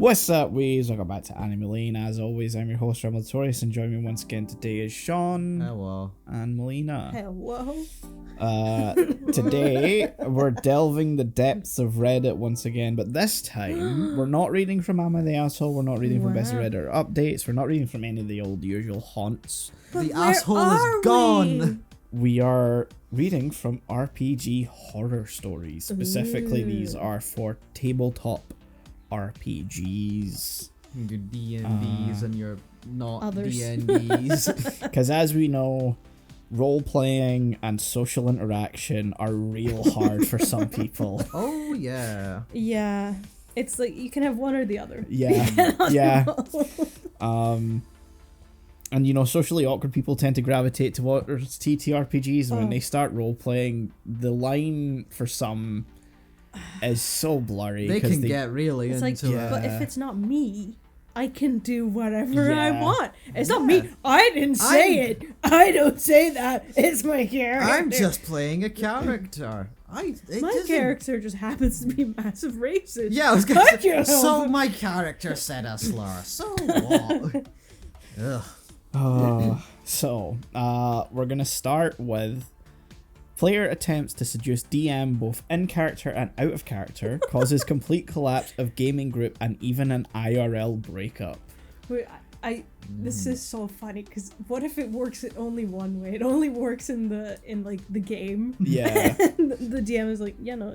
What's up, wees? Welcome back to Melina. As always, I'm your host, Notorious, and joining me once again today is Shaun. Hello. And Melina. Hello. Today, we're delving the depths of Reddit once again, but this time, we're not reading from Amma the Asshole, we're not reading from Best of Reddit Updates, we're not reading from any of the old usual haunts. But the asshole is gone! We are reading from RPG horror stories. Specifically, these are for tabletop RPGs. Your D&Ds and your not Others. D&Ds. Because as we know, role-playing and social interaction are real hard for some people. Oh, yeah. Yeah. It's like you can have one or the other. Yeah. And you know, socially awkward people tend to gravitate towards TTRPGs, and when they start role-playing, the line for some is so blurry. They can get really it's into like, it. but if it's not me, I can do whatever I Yeah. want. It's not me. I didn't say it. I don't say that. It's my character. I'm just playing a character. My character just happens to be massive racist. Yeah, I was gonna Thank say, you. so my character said a slur. So what? Ugh. So, we're gonna start with player attempts to seduce DM both in character and out of character causes complete collapse of gaming group and even an IRL breakup. Wait, this is so funny because what if it works in only one way? It only works in the game. Yeah. And the DM is like, yeah, no,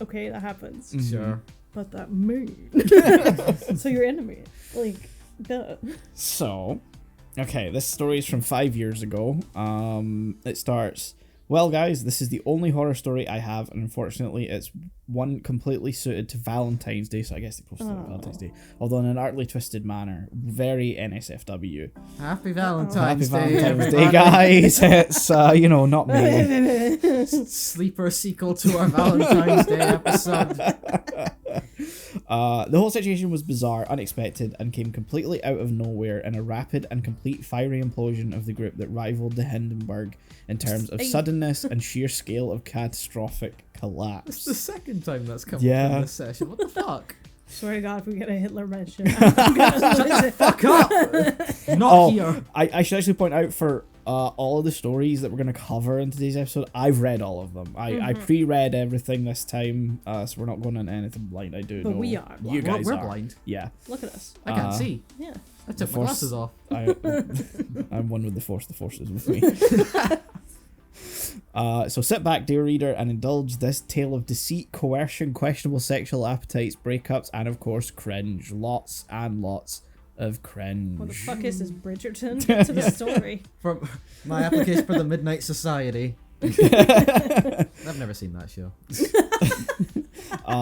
okay, that happens. Mhm. Sure. But that mean. So your enemy, like, duh. So, okay, this story is from 5 years ago. It starts, well guys, this is the only horror story I have, and unfortunately it's one completely suited to Valentine's Day, so I guess they posted it on Valentine's Day, although in an artfully twisted manner. Very NSFW. Happy Valentine's Day, Valentine's Day, everybody. guys. It's, not me. Sleeper sequel to our Valentine's Day episode. The whole situation was bizarre, unexpected, and came completely out of nowhere in a rapid and complete fiery implosion of the group that rivaled the Hindenburg in terms of suddenness and sheer scale of catastrophic It's collapse. the second time that's come Yeah. up in this session. What the fuck? Swear to God, if we get a Hitler mention, I'm gonna lose Fuck up! Not here. I should actually point out for all of the stories that we're going to cover in today's episode, I've read all of them. I pre-read everything this time, so we're not going on anything blind. I do But know we are blind. you guys We're are. blind. Yeah. Look at us. I can't see. Yeah. I took my Force- glasses off. I'm one with the Force. The Force is with me. So sit back, dear reader, and indulge this tale of deceit, coercion, questionable sexual appetites, breakups, and of course cringe. Lots and lots of cringe. What the fuck is this, Bridgerton? Get to the story. From my application for the Midnight Society. I've never seen that show.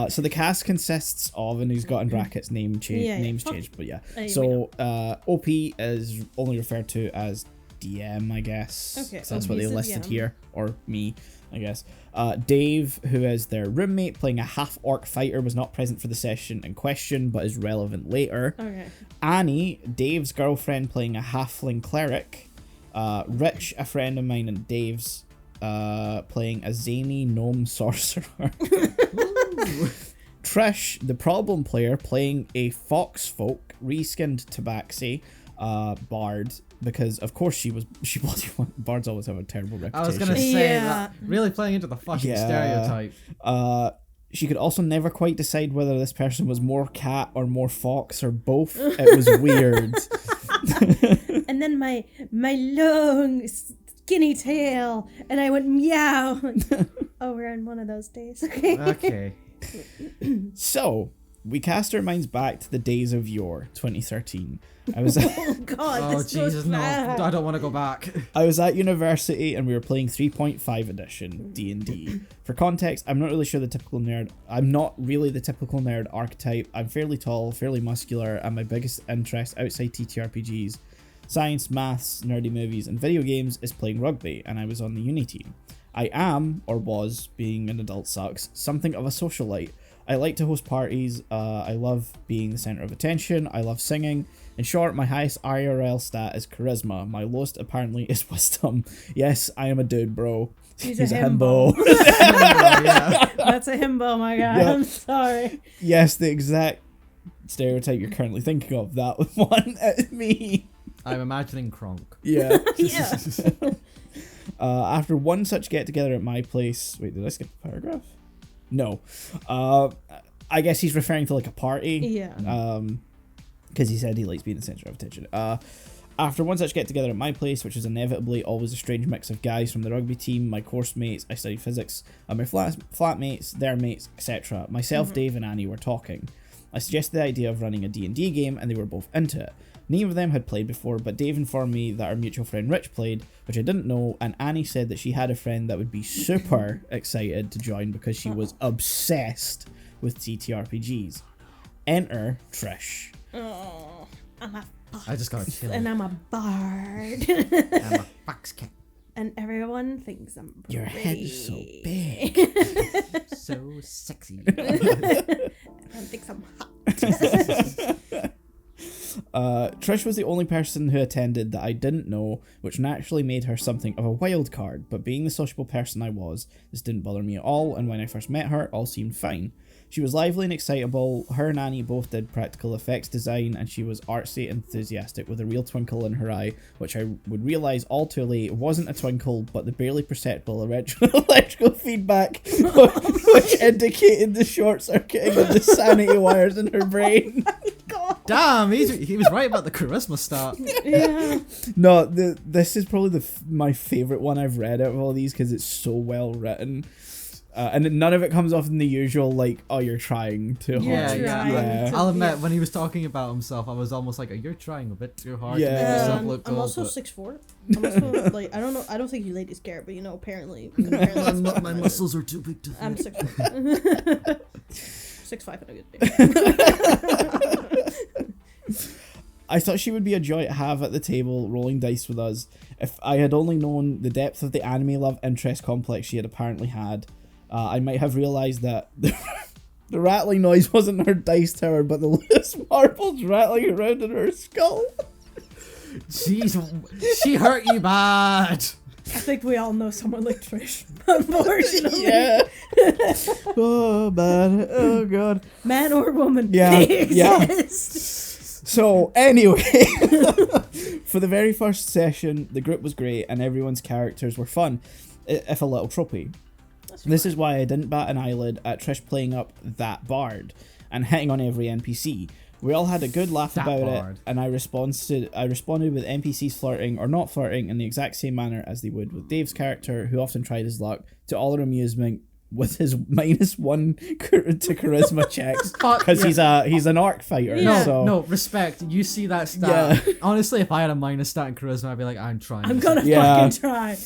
So the cast consists of, and he's got in brackets names changed, but yeah. So OP is only referred to as DM, I guess. Okay, So that's what they OP 's a listed DM. here, or me, I guess. Dave, who is their roommate, playing a half-orc fighter, was not present for the session in question, but is relevant later. Okay. Annie, Dave's girlfriend, playing a halfling cleric. Rich, a friend of mine, and Dave's playing a zany gnome sorcerer. Trish, the problem player, playing a foxfolk reskinned tabaxi bard, because of course she bloody bards always have a terrible reputation. I was gonna say Yeah. that. Really playing into the fucking stereotype. She could also never quite decide whether this person was more cat or more fox or both. It was weird. And then my long skinny tail, and I went meow. Oh, we're on one of those days. Okay. Okay. So we cast our minds back to the days of yore, 2013. I was Oh God. Oh this goes Jesus, no! back. I don't want to go back. I was at university and we were playing 3.5 edition D&D. For context, I'm not really the typical nerd archetype. I'm fairly tall, fairly muscular, and my biggest interest outside TTRPGs, science, maths, nerdy movies, and video games is playing rugby, and I was on the uni team. I am, or was, being an adult sucks, something of a socialite. I like to host parties, I love being the centre of attention, I love singing. In short, my highest IRL stat is charisma. My lowest apparently is wisdom. Yes, I am a dude, bro. He's He's a a himbo. himbo. Yeah. That's a himbo, my guy. Yeah. I'm sorry. Yes, the exact stereotype you're currently thinking of. That one at me. I'm imagining Kronk. Yeah. Yeah. After one such get-together at my place... Wait, did I skip a paragraph? No. I guess he's referring to like a party. Yeah. Because he said he likes being the centre of attention. After one such get-together at my place, which was inevitably always a strange mix of guys from the rugby team, my course mates, I studied physics, my flatmates, their mates, etc. Myself, Dave and Annie were talking. I suggested the idea of running a D&D game and they were both into it. Neither of them had played before, but Dave informed me that our mutual friend Rich played, which I didn't know, and Annie said that she had a friend that would be super excited to join because she was obsessed with TTRPGs. Enter Trish. Oh, I'm a fox. I just got a chill. And I'm a bard. I'm a fox cat. And everyone thinks I'm pretty. Your head is so big. So sexy. Everyone thinks I'm hot. Trish was the only person who attended that I didn't know, which naturally made her something of a wild card, but being the sociable person I was, this didn't bother me at all, and when I first met her, all seemed fine. She was lively and excitable, her and Annie both did practical effects design, and she was artsy and enthusiastic with a real twinkle in her eye, which I would realise all too late wasn't a twinkle, but the barely perceptible electrical feedback, which indicated the short circuiting of the sanity wires in her brain. Damn, he was right about the charisma start. Yeah. No, this is probably my favourite one I've read out of all these because it's so well written. And none of it comes off in the usual, like, oh, you're trying too hard. Yeah. I'll admit, when he was talking about himself, I was almost like, you're trying a bit too hard to make yourself look cool. I'm also 6'4". I'm also, like, I don't know, I don't think you ladies care, but, you know, apparently my muscles are too big to fit. I'm 6'4". 6'5" and a good day. I thought she would be a joy to have at the table, rolling dice with us. If I had only known the depth of the anime love interest complex she had apparently had, I might have realised that the rattling noise wasn't her dice tower, but the loose marbles rattling around in her skull. Jeez, she hurt you bad. I think we all know someone like Trish, unfortunately. Yeah. Oh, man. Oh, God. Man or woman, Yeah, they exist. So, anyway, for the very first session, the group was great and everyone's characters were fun, if a little tropey. This is why I didn't bat an eyelid at Trish playing up that bard and hitting on every NPC. We all had a good laugh about it, and I responded with NPCs flirting or not flirting in the exact same manner as they would with Dave's character, who often tried his luck, to all our amusement, with his -1 to charisma checks, because he's an orc fighter. Yeah. No, respect. You see that stat. Yeah. Honestly, if I had a minus stat in charisma, I'd be like, I'm trying. I'm gonna fucking try.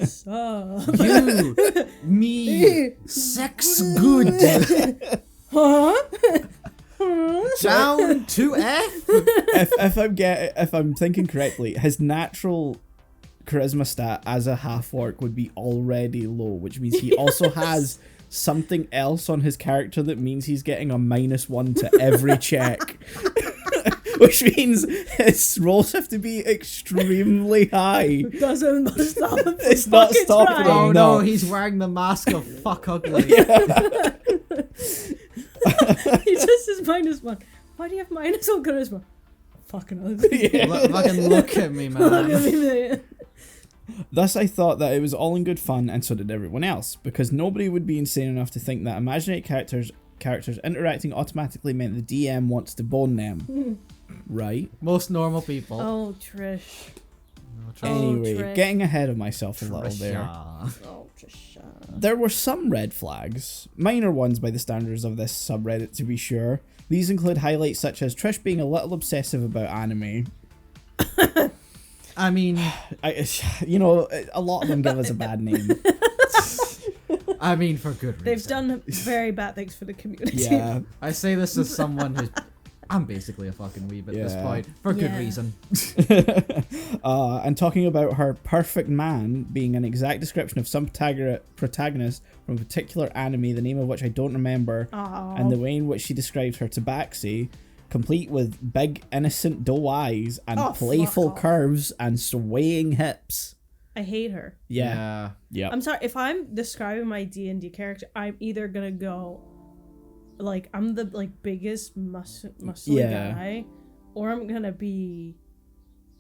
So. You, me, sex good. Huh? Down to F. If I'm thinking correctly, his natural charisma stat as a half orc would be already low, which means he also has something else on his character that means he's getting a -1 to every check. Which means his rolls have to be extremely high. Doesn't stop him. It's not stopping him. Oh no, he's wearing the mask of fuck ugly. He just is -1. Why do you have -1 charisma? Fucking ugly. Fucking look at me, man. Look at me, man. Thus, I thought that it was all in good fun, and so did everyone else, because nobody would be insane enough to think that imaginary characters interacting automatically meant the DM wants to bone them. Right? Most normal people. Oh, Trish. Anyway, Trish. getting ahead of myself a little there. Oh, Trish. There were some red flags, minor ones by the standards of this subreddit to be sure. These include highlights such as Trish being a little obsessive about anime. I mean, a lot of them give us a bad name. I mean, for good reason. They've done very bad things for the community. Yeah. I say this as someone who's... I'm basically a fucking weeb at this point. For good reason. And talking about her perfect man being an exact description of some protagonist from a particular anime, the name of which I don't remember, and the way in which she described her tabaxi, complete with big innocent doe eyes and playful curves and swaying hips. I hate her. Yeah. I'm sorry, if I'm describing my D&D character, I'm either gonna go like I'm the like biggest muscly Yeah. guy, or I'm gonna be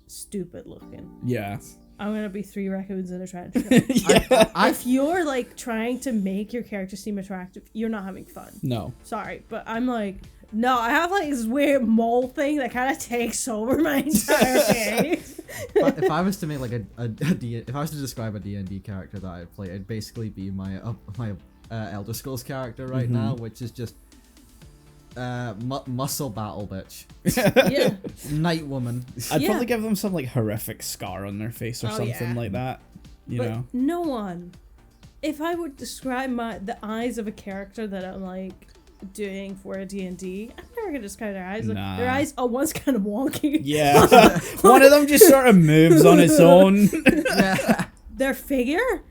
stupid looking. Yeah. I'm gonna be 3 raccoons in a trench coat. Yeah. If you're like trying to make your character seem attractive, you're not having fun. No. Sorry, but I'm like, no, I have like this weird mole thing that kind of takes over my entire face. But if I was to make like if I was to describe a D&D character that I'd play, it'd basically be my Elder Scrolls character right now, which is just muscle battle bitch, Yeah. night woman. I'd Yeah. probably give them some like horrific scar on their face or Oh, something yeah. like that. You But know. no one. If I would describe the eyes of a character that I'm like doing for a D&D, I'm never gonna describe their eyes. Like, Nah. their eyes, one's kind of wonky. Yeah. One of them just sort of moves on its own. Yeah. Their figure,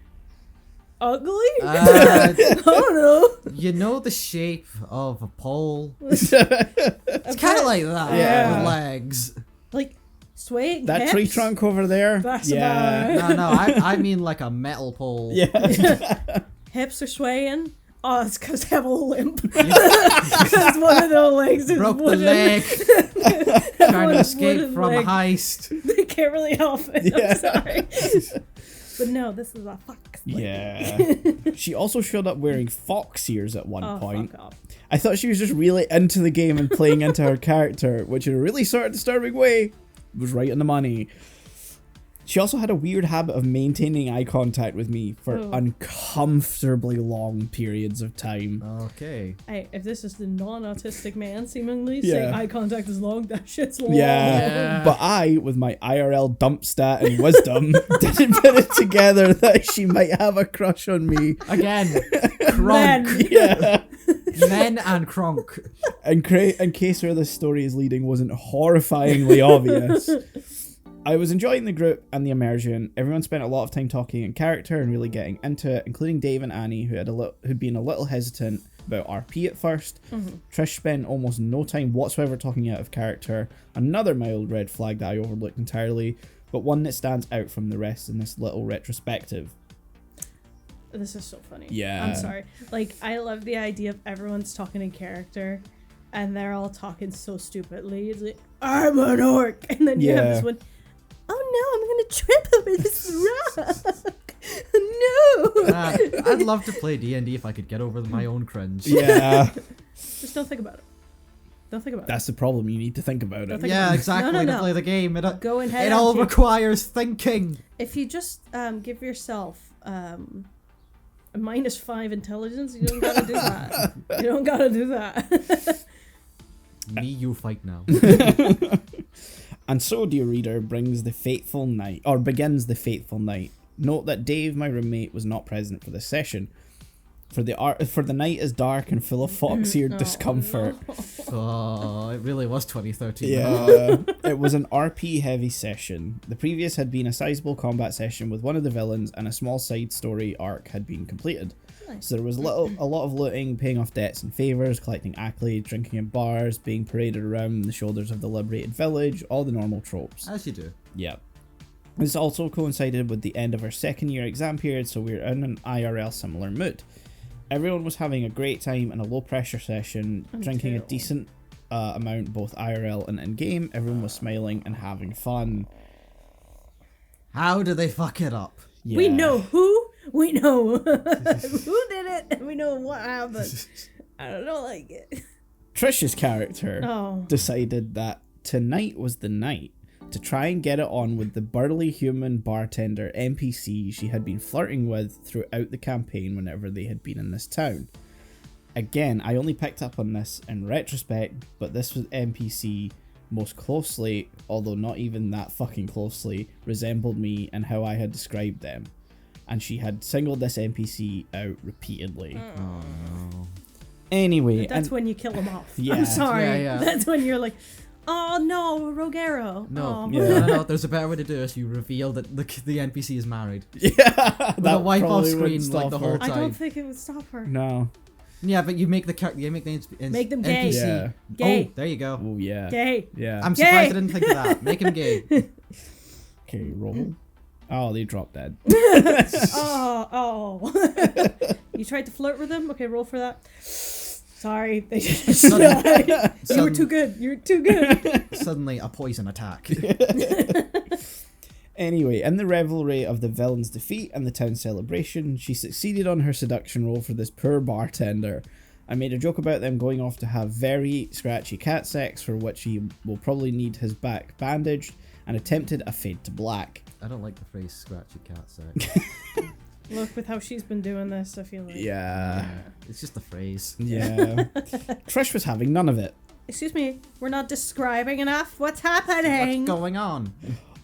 ugly. Uh, I don't know. you know the shape of a pole. It's It's kind of like that Yeah. with legs. like swaying. That hips. tree trunk over there. That's Yeah. about No, I mean like a metal pole. Yeah. Hips are swaying. Oh, it's because they have a limp. Because one of their legs is Broke the wooden. leg. Trying One to escape wooden from leg. a heist. They can't really help it. Yeah. I'm sorry. But no, this is a fox. Yeah. She also showed up wearing fox ears at one Oh, point. fuck off. I thought she was just really into the game and playing into her character, which in a really sort of disturbing way was right on the money. She also had a weird habit of maintaining eye contact with me for Oh. uncomfortably long periods of time. Okay. Hey, if this is the non-autistic man seemingly Yeah. saying eye contact is long, that shit's long. Yeah. Yeah. But I, with my IRL dump stat and wisdom, didn't put it together that she might have a crush on me. Again, Kronk. Men. Yeah. Men and Kronk. In case where this story is leading wasn't horrifyingly obvious. I was enjoying the group and the immersion. Everyone spent a lot of time talking in character and really getting into it, including Dave and Annie, who'd been a little hesitant about RP at first. Trish spent almost no time whatsoever talking out of character. Another mild red flag that I overlooked entirely, but one that stands out from the rest in this little retrospective. This is so funny. Yeah. I'm sorry. Like, I love the idea of everyone's talking in character and they're all talking so stupidly. It's like, I'm an orc. And then you have Yeah. this one, oh no, I'm going to trip over this rock. No. I'd love to play D&D if I could get over my own cringe. Yeah. Just don't think about it. Don't think about That's the problem. You need to think about Don't it. think Yeah, about it. exactly. No, no, To no. play the game, it. Go ahead. it all and take- requires thinking. If you just give yourself a -5 intelligence, you don't gotta do that. You don't gotta do that. Me, you fight now. And so, dear reader, begins the fateful night. Note that Dave, my roommate, was not present for this session. For the night is dark and full of fox-eared Oh, discomfort. no. Oh, it really was 2013. Yeah, it was an RP heavy session. The previous had been a sizable combat session with one of the villains, and a small side story arc had been completed. Nice. So there was a lot of looting, paying off debts and favors, collecting accolades, drinking in bars, being paraded around the shoulders of the liberated village, all the normal tropes. As you do. Yeah. This also coincided with the end of our second year exam period, so we were in an IRL similar mood. Everyone was having a great time in a low pressure session, drinking a terrible. decent amount both IRL and in-game. Everyone was smiling and having fun. How do they fuck it up? Yeah. We know who. We know who did it, and we know what happened. I don't like it. Trish's character Oh. decided that tonight was the night to try and get it on with the burly human bartender NPC she had been flirting with throughout the campaign whenever they had been in this town. Again, I only picked up on this in retrospect, but this was NPC most closely, although not even that fucking closely, resembled me and how I had described them. And she had singled this NPC out repeatedly. Oh no. Anyway, That's and when you kill them off. Yeah. I'm sorry. Yeah, yeah. That's when you're like, oh no, Rogero. No, Oh. Yeah. no, there's a better way to do this. You reveal that the NPC is married. yeah, With a wipe off probably screen wouldn't like stop the her. whole I time. don't think it would stop her. No. Yeah, but you make the Make them gay. NPC. Yeah. Gay. Oh, there you go. Oh yeah. Gay. Yeah. I'm Gay. surprised I didn't think of that. Make him gay. Okay, roll. Oh, they dropped dead. Oh. You tried to flirt with him? Okay, roll for that. Sorry, they just you were too good. You're too good. Suddenly, a poison attack. Anyway, in the revelry of the villain's defeat and the town celebration, she succeeded on her seduction role for this poor bartender. I made a joke about them going off to have very scratchy cat sex, for which he will probably need his back bandaged, and attempted a fade to black. I don't like the phrase scratchy cat sex. Look, with how she's been doing this, I feel like... Yeah. It's just a phrase. Yeah. Trish was having none of it. Excuse me, we're not describing enough. What's happening? What's going on?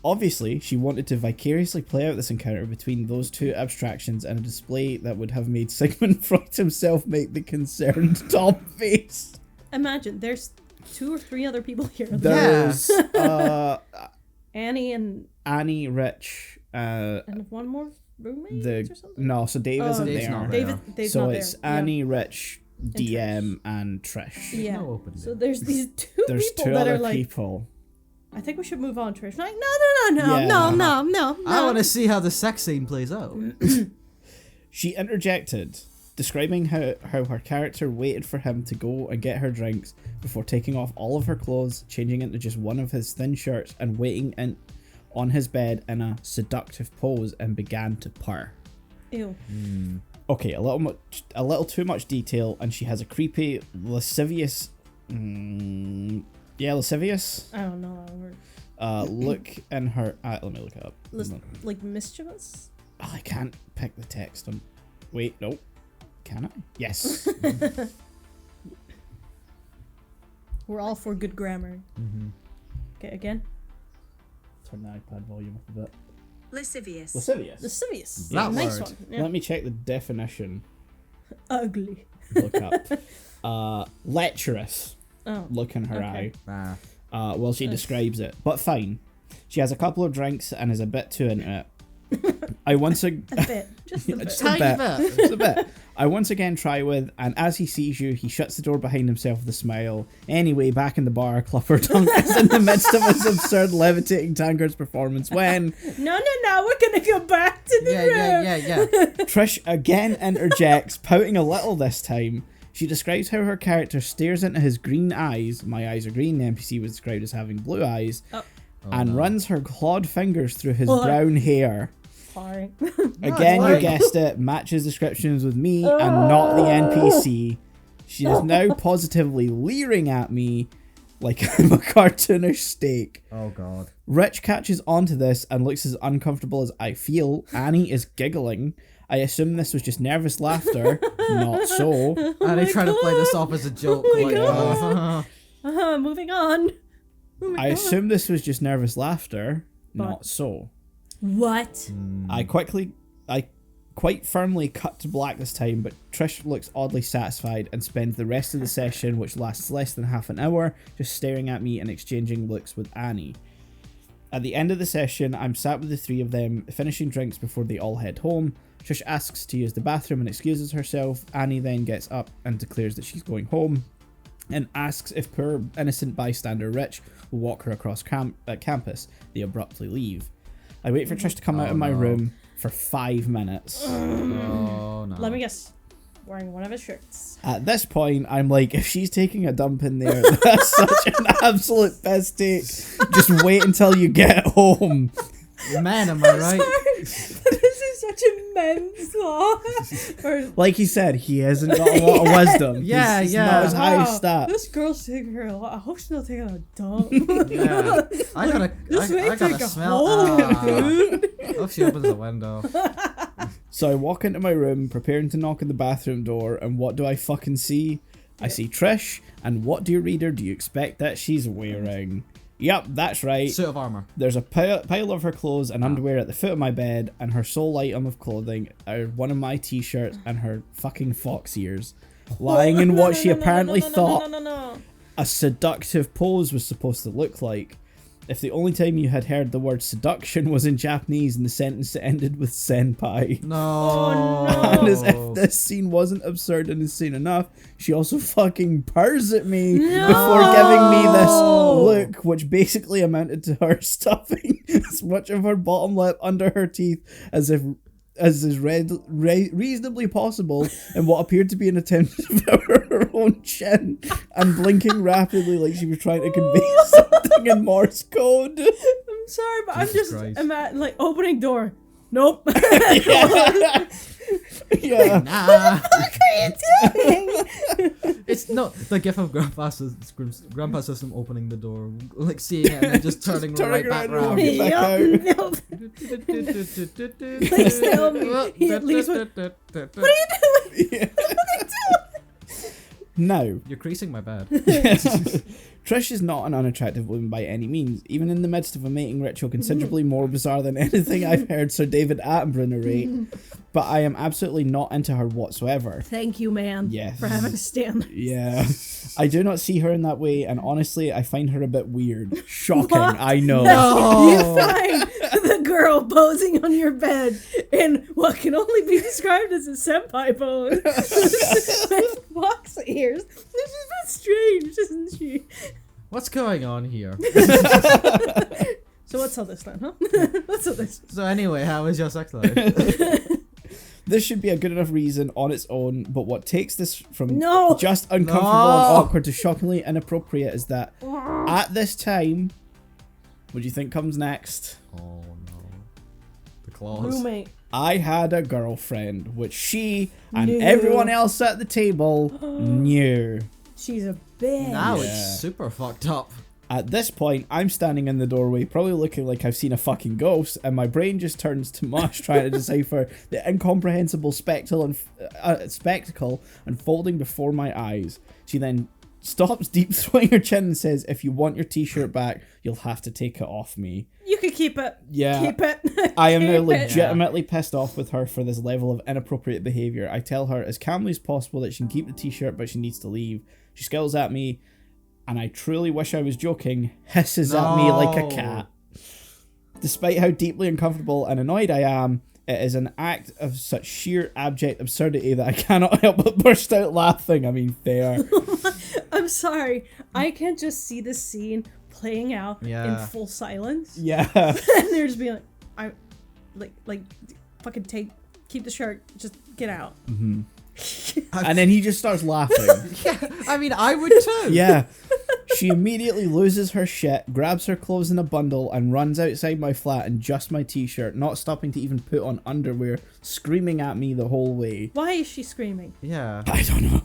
Obviously, she wanted to vicariously play out this encounter between those two abstractions in a display that would have made Sigmund Freud himself make the concerned top face. Imagine, there's 2 or 3 other people here. There's Annie, Rich, and one more roommate or something? No, so Dave isn't Dave's there. not there. Dave's So not it's there. Annie, Rich, DM, and Trish. Yeah. No open So date. there's these 2 There's people 2 that other are like, people. I think we should move on, Trish. Like, Yeah. no. I want to see how the sex scene plays out. She interjected, describing how her character waited for him to go and get her drinks before taking off all of her clothes, changing into just one of his thin shirts, and waiting on his bed in a seductive pose and began to purr. Ew. Okay, a little too much detail, and she has a creepy, lascivious... lascivious? I don't know that word. Look in her... let me look it up. Like mischievous? Oh, I can't pick the text on... Wait, no. Can I? Yes. We're all for good grammar. Okay, again. Turn the iPad volume up a bit. Lascivious. Lascivious. Lascivious. That Nice word. one. Yeah. Let me check the definition. Ugly. Look up. Lecherous. Oh. Look in her Okay. eye. Well, she describes it. But fine. She has a couple of drinks and is a bit too into it. I once A bit. Just a bit. Just a bit. Just a bit. I once again try with, and as he sees you, he shuts the door behind himself with a smile. Anyway, back in the bar, Clifford Dunk is in the midst of his absurd levitating tankards performance when No, we're gonna go back to the room. Yeah. Trish again interjects, pouting a little this time. She describes how her character stares into his green eyes. My eyes are green. The NPC was described as having blue eyes. And runs her clawed fingers through his brown hair. Sorry. Again, you guessed it, matches descriptions with me and not the NPC. She is now positively leering at me like I'm a cartoonish steak. Oh god. Rich catches onto this and looks as uncomfortable as I feel. Annie is giggling. I assume this was just nervous laughter. Not so. And they try to play this off as a joke. Moving on. I assume this was just nervous laughter. Not so. What? I quite firmly cut to black this time, but Trish looks oddly satisfied and spends the rest of the session, which lasts less than half an hour, just staring at me and exchanging looks with Annie. At the end of the session, I'm sat with the 3 of them, finishing drinks before they all head home. Trish asks to use the bathroom and excuses herself. Annie then gets up and declares that she's going home, and asks if poor innocent bystander Rich will walk her across campus. They abruptly leave. I wait for Trish to come out of my room for 5 minutes. Oh no. Let me guess. Wearing one of his shirts. At this point, I'm like, if she's taking a dump in there, that's such an absolute piss take. Just wait until you get home. Man, am I right? This is such a men's thought. Like he said, he hasn't got a lot of wisdom. Yeah, It's yeah. not his highest stat. This girl's taking her a lot. I hope she's not taking a dump. Yeah. I gotta take a smell. hole, dude. Hope she opens the window. So I walk into my room, preparing to knock on the bathroom door, and what do I fucking see? I see Trish, and what, dear reader, do you expect that she's wearing? Yep, that's right. Suit of armor. There's a pile of her clothes and underwear at the foot of my bed, and her sole item of clothing are one of my t-shirts and her fucking fox ears, lying in what she apparently thought a seductive pose was supposed to look like. If the only time you had heard the word seduction was in Japanese and the sentence ended with senpai. No. Oh, no. And as if this scene wasn't absurd and insane enough, she also fucking purrs at me before giving me this look, which basically amounted to her stuffing as much of her bottom lip under her teeth as if as is reasonably possible in what appeared to be an attempt to devour her own chin and blinking rapidly like she was trying to convey something in Morse code. I'm sorry, but I'm at like opening door. Nope. Yeah. Nah. What are you doing? It's not the gif of Grandpa System opening the door, like seeing it and then just turning right back around. Get back out. Nope. Please tell me. He at least went, what are you doing? Yeah. What are you doing? Now, You're creasing my bed. Trish is not an unattractive woman by any means, even in the midst of a mating ritual considerably more bizarre than anything I've heard Sir David Attenborough narrate, but I am absolutely not into her whatsoever. Thank you, man, Yes. for having standards. Yeah. I do not see her in that way, and honestly, I find her a bit weird. Shocking, What? I know. You find the girl posing on your bed in what can only be described as a senpai pose with fox ears. This is a bit strange, isn't she? What's going on here? So what's all this then, huh? What's all this? So anyway, how is your sex life? This should be a good enough reason on its own, but what takes this from No! just uncomfortable and awkward to shockingly inappropriate is that at this time, what do you think comes next? Oh no. The claws. Roommate. I had a girlfriend, which she and Knew. everyone else at the table knew. She's a bitch. Now Yeah. it's super fucked up. At this point, I'm standing in the doorway, probably looking like I've seen a fucking ghost, and my brain just turns to mush trying to decipher the incomprehensible spectacle unfolding before my eyes. She then stops deep throwing her chin and says, "If you want your t-shirt back, you'll have to take it off me." You could keep it. Yeah. Keep it. I am now Keep it. legitimately pissed off with her for this level of inappropriate behaviour. I tell her as calmly as possible that she can keep the t-shirt, but she needs to leave. She scowls at me, and I truly wish I was joking, hisses at me like a cat. Despite how deeply uncomfortable and annoyed I am, it is an act of such sheer abject absurdity that I cannot help but burst out laughing. I mean, fair. I'm sorry. I can just see the scene playing out in full silence. Yeah. And they're just being like, fucking keep the shirt, just get out. Mm-hmm. And then he just starts laughing. Yeah, I mean, I would too. Yeah. She immediately loses her shit, grabs her clothes in a bundle, and runs outside my flat in just my t-shirt, not stopping to even put on underwear, screaming at me the whole way. Why is she screaming? Yeah. I don't know.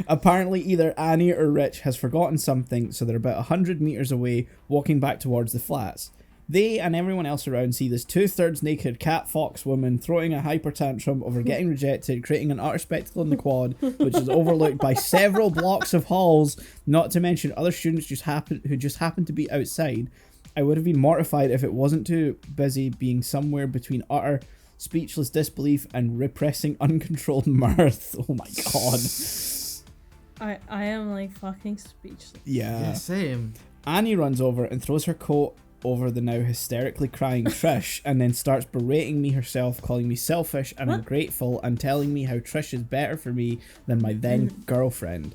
Apparently either Annie or Rich has forgotten something, so they're about 100 meters away, walking back towards the flats. They and everyone else around see this 2/3 naked cat fox woman throwing a hyper tantrum over getting rejected, creating an utter spectacle in the quad, which is overlooked by several blocks of halls, not to mention other students who just happen to be outside. I would have been mortified if it wasn't too busy being somewhere between utter speechless disbelief and repressing uncontrolled mirth. Oh my god. I am like fucking speechless. Yeah, same. Annie runs over and throws her coat over the now hysterically crying Trish, and then starts berating me herself, calling me selfish and ungrateful, and telling me how Trish is better for me than my then girlfriend.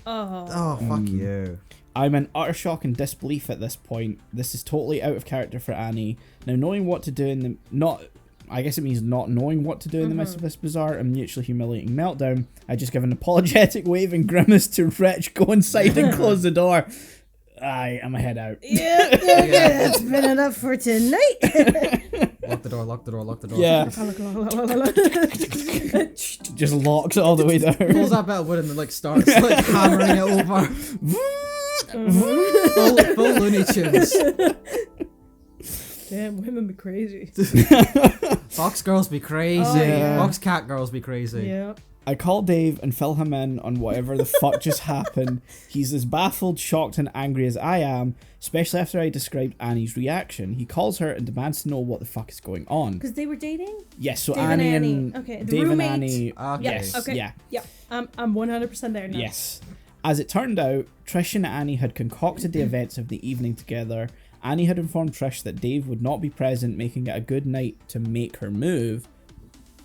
Oh, fuck you. I'm in utter shock and disbelief at this point. This is totally out of character for Annie. Now, knowing what to do in the I guess it means not knowing what to do in the midst of this bizarre and mutually humiliating meltdown, I just give an apologetic waving grimace to Rich, go inside and close the door. I'm a head out. yeah, that's been enough for tonight. Lock the door, lock the door, lock the door. Yeah. Just locks it all the way down. Pulls that bit of wood and then like starts like hammering it over. full Looney Tunes. Damn, women be crazy. Fox girls be crazy. Oh, yeah. Fox cat girls be crazy. Yeah. I call Dave and fill him in on whatever the fuck just happened. He's as baffled, shocked, and angry as I am, especially after I described Annie's reaction. He calls her and demands to know what the fuck is going on. Because they were dating? Yes, so Dave Annie and and okay, the Dave roommate. and Annie. Okay. Yes, Okay. yeah. Yeah. I'm 100% there now. Yes. As it turned out, Trish and Annie had concocted the events of the evening together. Annie had informed Trish that Dave would not be present, making it a good night to make her move.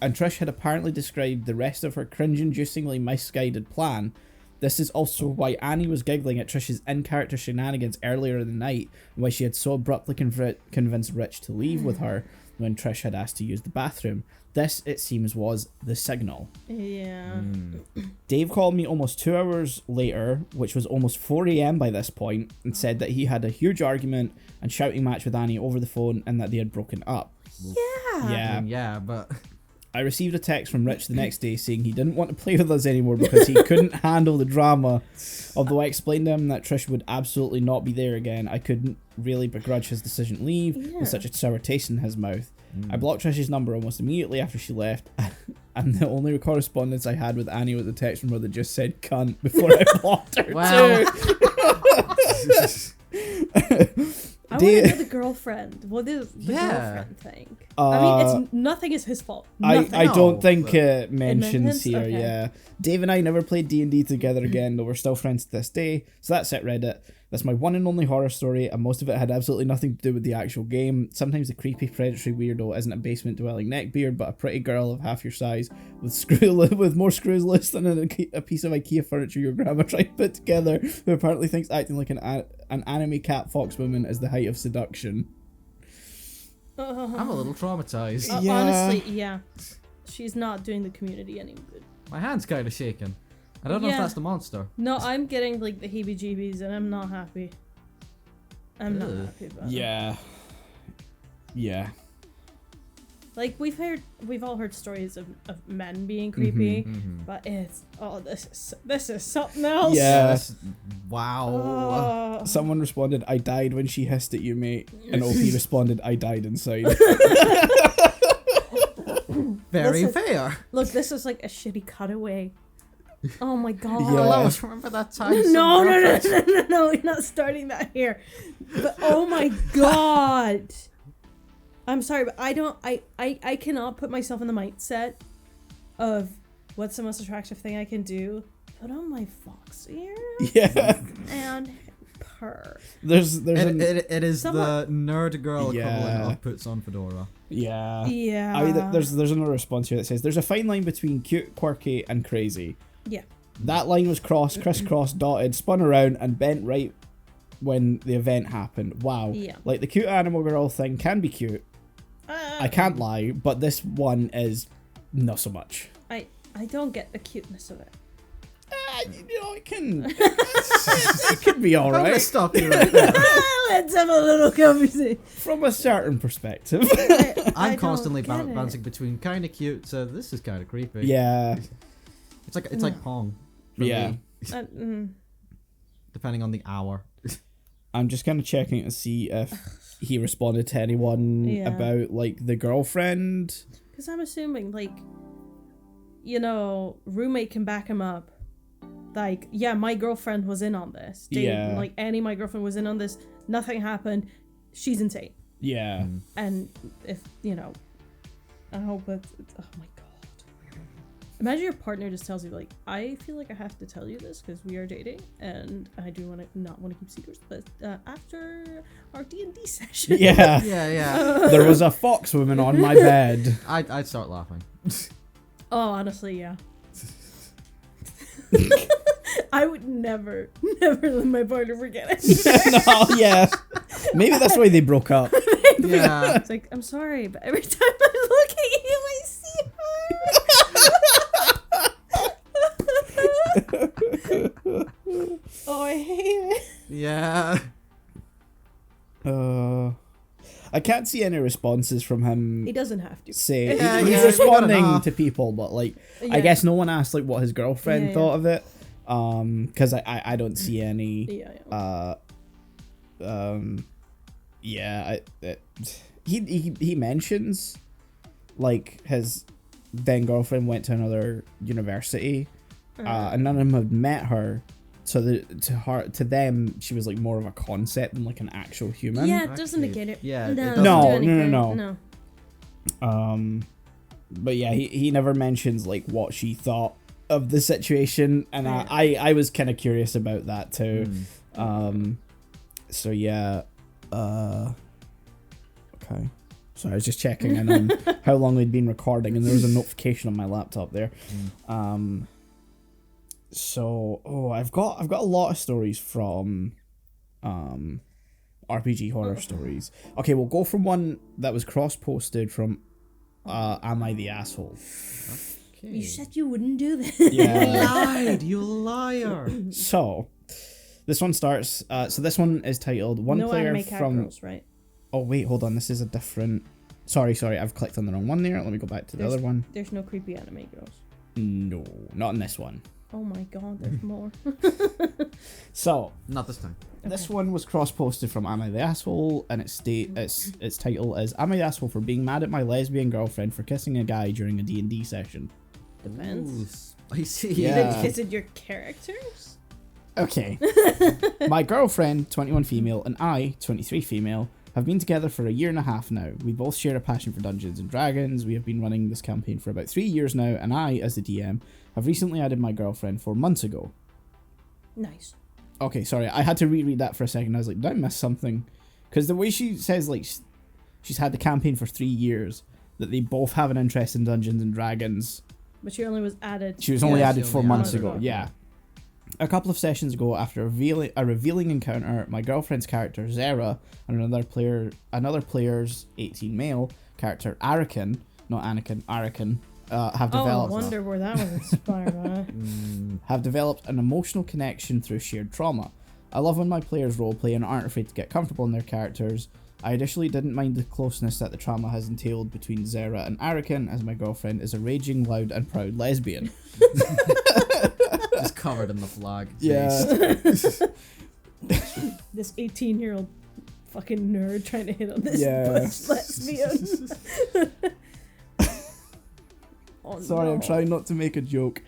And Trish had apparently described the rest of her cringe-inducingly misguided plan. This is also why Annie was giggling at Trish's in-character shenanigans earlier in the night, and why she had so abruptly convinced Rich to leave with her. when Trish had asked to use the bathroom. This, it seems, was the signal. Yeah. Dave called me almost 2 hours later, which was almost 4 a.m. by this point, and said that he had a huge argument and shouting match with Annie over the phone and that they had broken up. Yeah. Yeah. Yeah, but I received a text from Rich the next day saying he didn't want to play with us anymore because he couldn't handle the drama. Although I explained to him that Trish would absolutely not be there again, I couldn't really begrudge his decision to leave with such a sour taste in his mouth. I blocked Trish's number almost immediately after she left, and the only correspondence I had with Annie was a text from her that just said cunt before I blocked her wow. too. I want to know the girlfriend. What does the girlfriend think? I mean, nothing is his fault. Nothing. I don't No, think but- it mentions here, Okay. yeah. Dave and I never played D&D together again, though we're still friends to this day. So that's it, Reddit. That's my one and only horror story, and most of it had absolutely nothing to do with the actual game. Sometimes the creepy predatory weirdo isn't a basement-dwelling neckbeard, but a pretty girl of half your size with more screws loose than a piece of IKEA furniture your grandma tried to put together, who apparently thinks acting like an anime cat fox woman is the height of seduction. I'm a little traumatized. Yeah. Honestly, yeah. She's not doing the community any good. My hand's kind of shaking. I don't know if Yeah. that's the monster. No, I'm getting like the heebie-jeebies, and I'm not happy. I'm not Ugh. happy about it. Yeah. Like we've all heard stories of men being creepy, Mhm. but this is something else. Yeah. That's- wow. Oh. Someone responded, I died when she hissed at you, mate. And OP responded, I died inside. Very Listen. fair. Look, this is like a shitty cutaway. Oh my god. Yeah. Lois, remember that time? No, we're not starting that here. But oh my god. I'm sorry, but I cannot put myself in the mindset of what's the most attractive thing I can do. Put on my fox ear Yeah. and purr. There's It is Someone- the nerd girl equivalent Yeah. of puts on fedora. yeah. Yeah. There's another response here that says there's a fine line between cute, quirky, and crazy. Yeah. That line was crossed, crisscrossed, dotted, spun around, and bent right when the event happened. Wow. Yeah. Like the cute animal girl thing can be cute. I can't lie, but this one is not so much. I don't get the cuteness of it. You know, it can. It could be I'm gonna alright stop you right there. Let's have a little conversation. from a certain perspective. I I'm don't constantly get it. bouncing between kind of cute to this is kind of creepy. Yeah. It's like Pong. For Yeah. me, depending on the hour. I'm just kind of checking to see if he responded to anyone Yeah. about like the girlfriend. Because I'm assuming, like, you know, roommate can back him up. Like, yeah, my girlfriend was in on this. Yeah. Like, Annie, my girlfriend was in on this. Nothing happened. She's insane. Yeah. And if, you know, I hope it's oh my god. Imagine your partner just tells you, like, I feel like I have to tell you this because we are dating and I do not want to keep secrets, but after our D&D session. Yeah. Yeah. There was a fox woman on my bed. I'd start laughing. Oh, honestly, yeah. I would never let my partner forget it. No, yeah. Maybe that's why they broke up. Yeah. It's like, I'm sorry, but every time I look at you, I see her. Oh, I hate it. Yeah. I can't see any responses from him. He doesn't have to. Say Yeah, he's yeah, we got responding enough. to people, but like Yeah. I guess no one asked like what his girlfriend Yeah, thought of it. Because I don't see any. Yeah. He mentions like his then girlfriend went to another university, and none of them had met her. So to them, she was like more of a concept than like an actual human. Yeah, it doesn't Actually, negate it. yeah, no, it it doesn't. doesn't do No. anything. No. But yeah, he never mentions like what she thought of the situation, and Yeah. I was kind of curious about that too. Mm. So yeah, okay. So I was just checking in on how long we'd been recording, and there was a notification on my laptop there. So I've got a lot of stories from RPG horror stories. Okay, we'll go from one that was cross-posted from Am I the Asshole? Okay. You said you wouldn't do this. Yeah. lied, you liar. So, this one starts... so this one is titled One no Player anime cat from... girls, right? Oh, wait, hold on. This is a different... Sorry, I've clicked on the wrong one there. Let me go back to the other one. There's no creepy anime girls. No, not in this one. Oh my god, there's more. So, Not this time. this one was cross-posted from Am I the Asshole, and its title is Am I the Asshole for being mad at my lesbian girlfriend for kissing a guy during a D&D session? Depends. Ooh, spicy. Yeah. Is it your characters? Okay. My girlfriend, 21 female, and I, 23 female, have been together for a year and a half now. We both share a passion for Dungeons and Dragons. We have been running this campaign for about 3 years now, and I, as the DM, have recently added my girlfriend 4 months ago. Nice. Okay, sorry, I had to reread that for a second. I was like, did I miss something? Because the way she says, like, she's had the campaign for 3 years, that they both have an interest in Dungeons and Dragons. But she only was added. She was only Yeah, added she 4 only months added ago, it. yeah. A couple of sessions ago, after a revealing encounter, my girlfriend's character, Zera, and another player's 18 male character, Arakin, not Anakin, Arakin, have Oh, I developed wonder where that was inspired by. have developed an emotional connection through shared trauma. I love when my players roleplay and aren't afraid to get comfortable in their characters. I additionally didn't mind the closeness that the trauma has entailed between Zera and Arakin, as my girlfriend is a raging, loud, and proud lesbian. Just covered in the flag. Yeah. This 18-year-old fucking nerd trying to hit on this Yeah. butch lesbian. Oh, Sorry, no. I'm trying not to make a joke.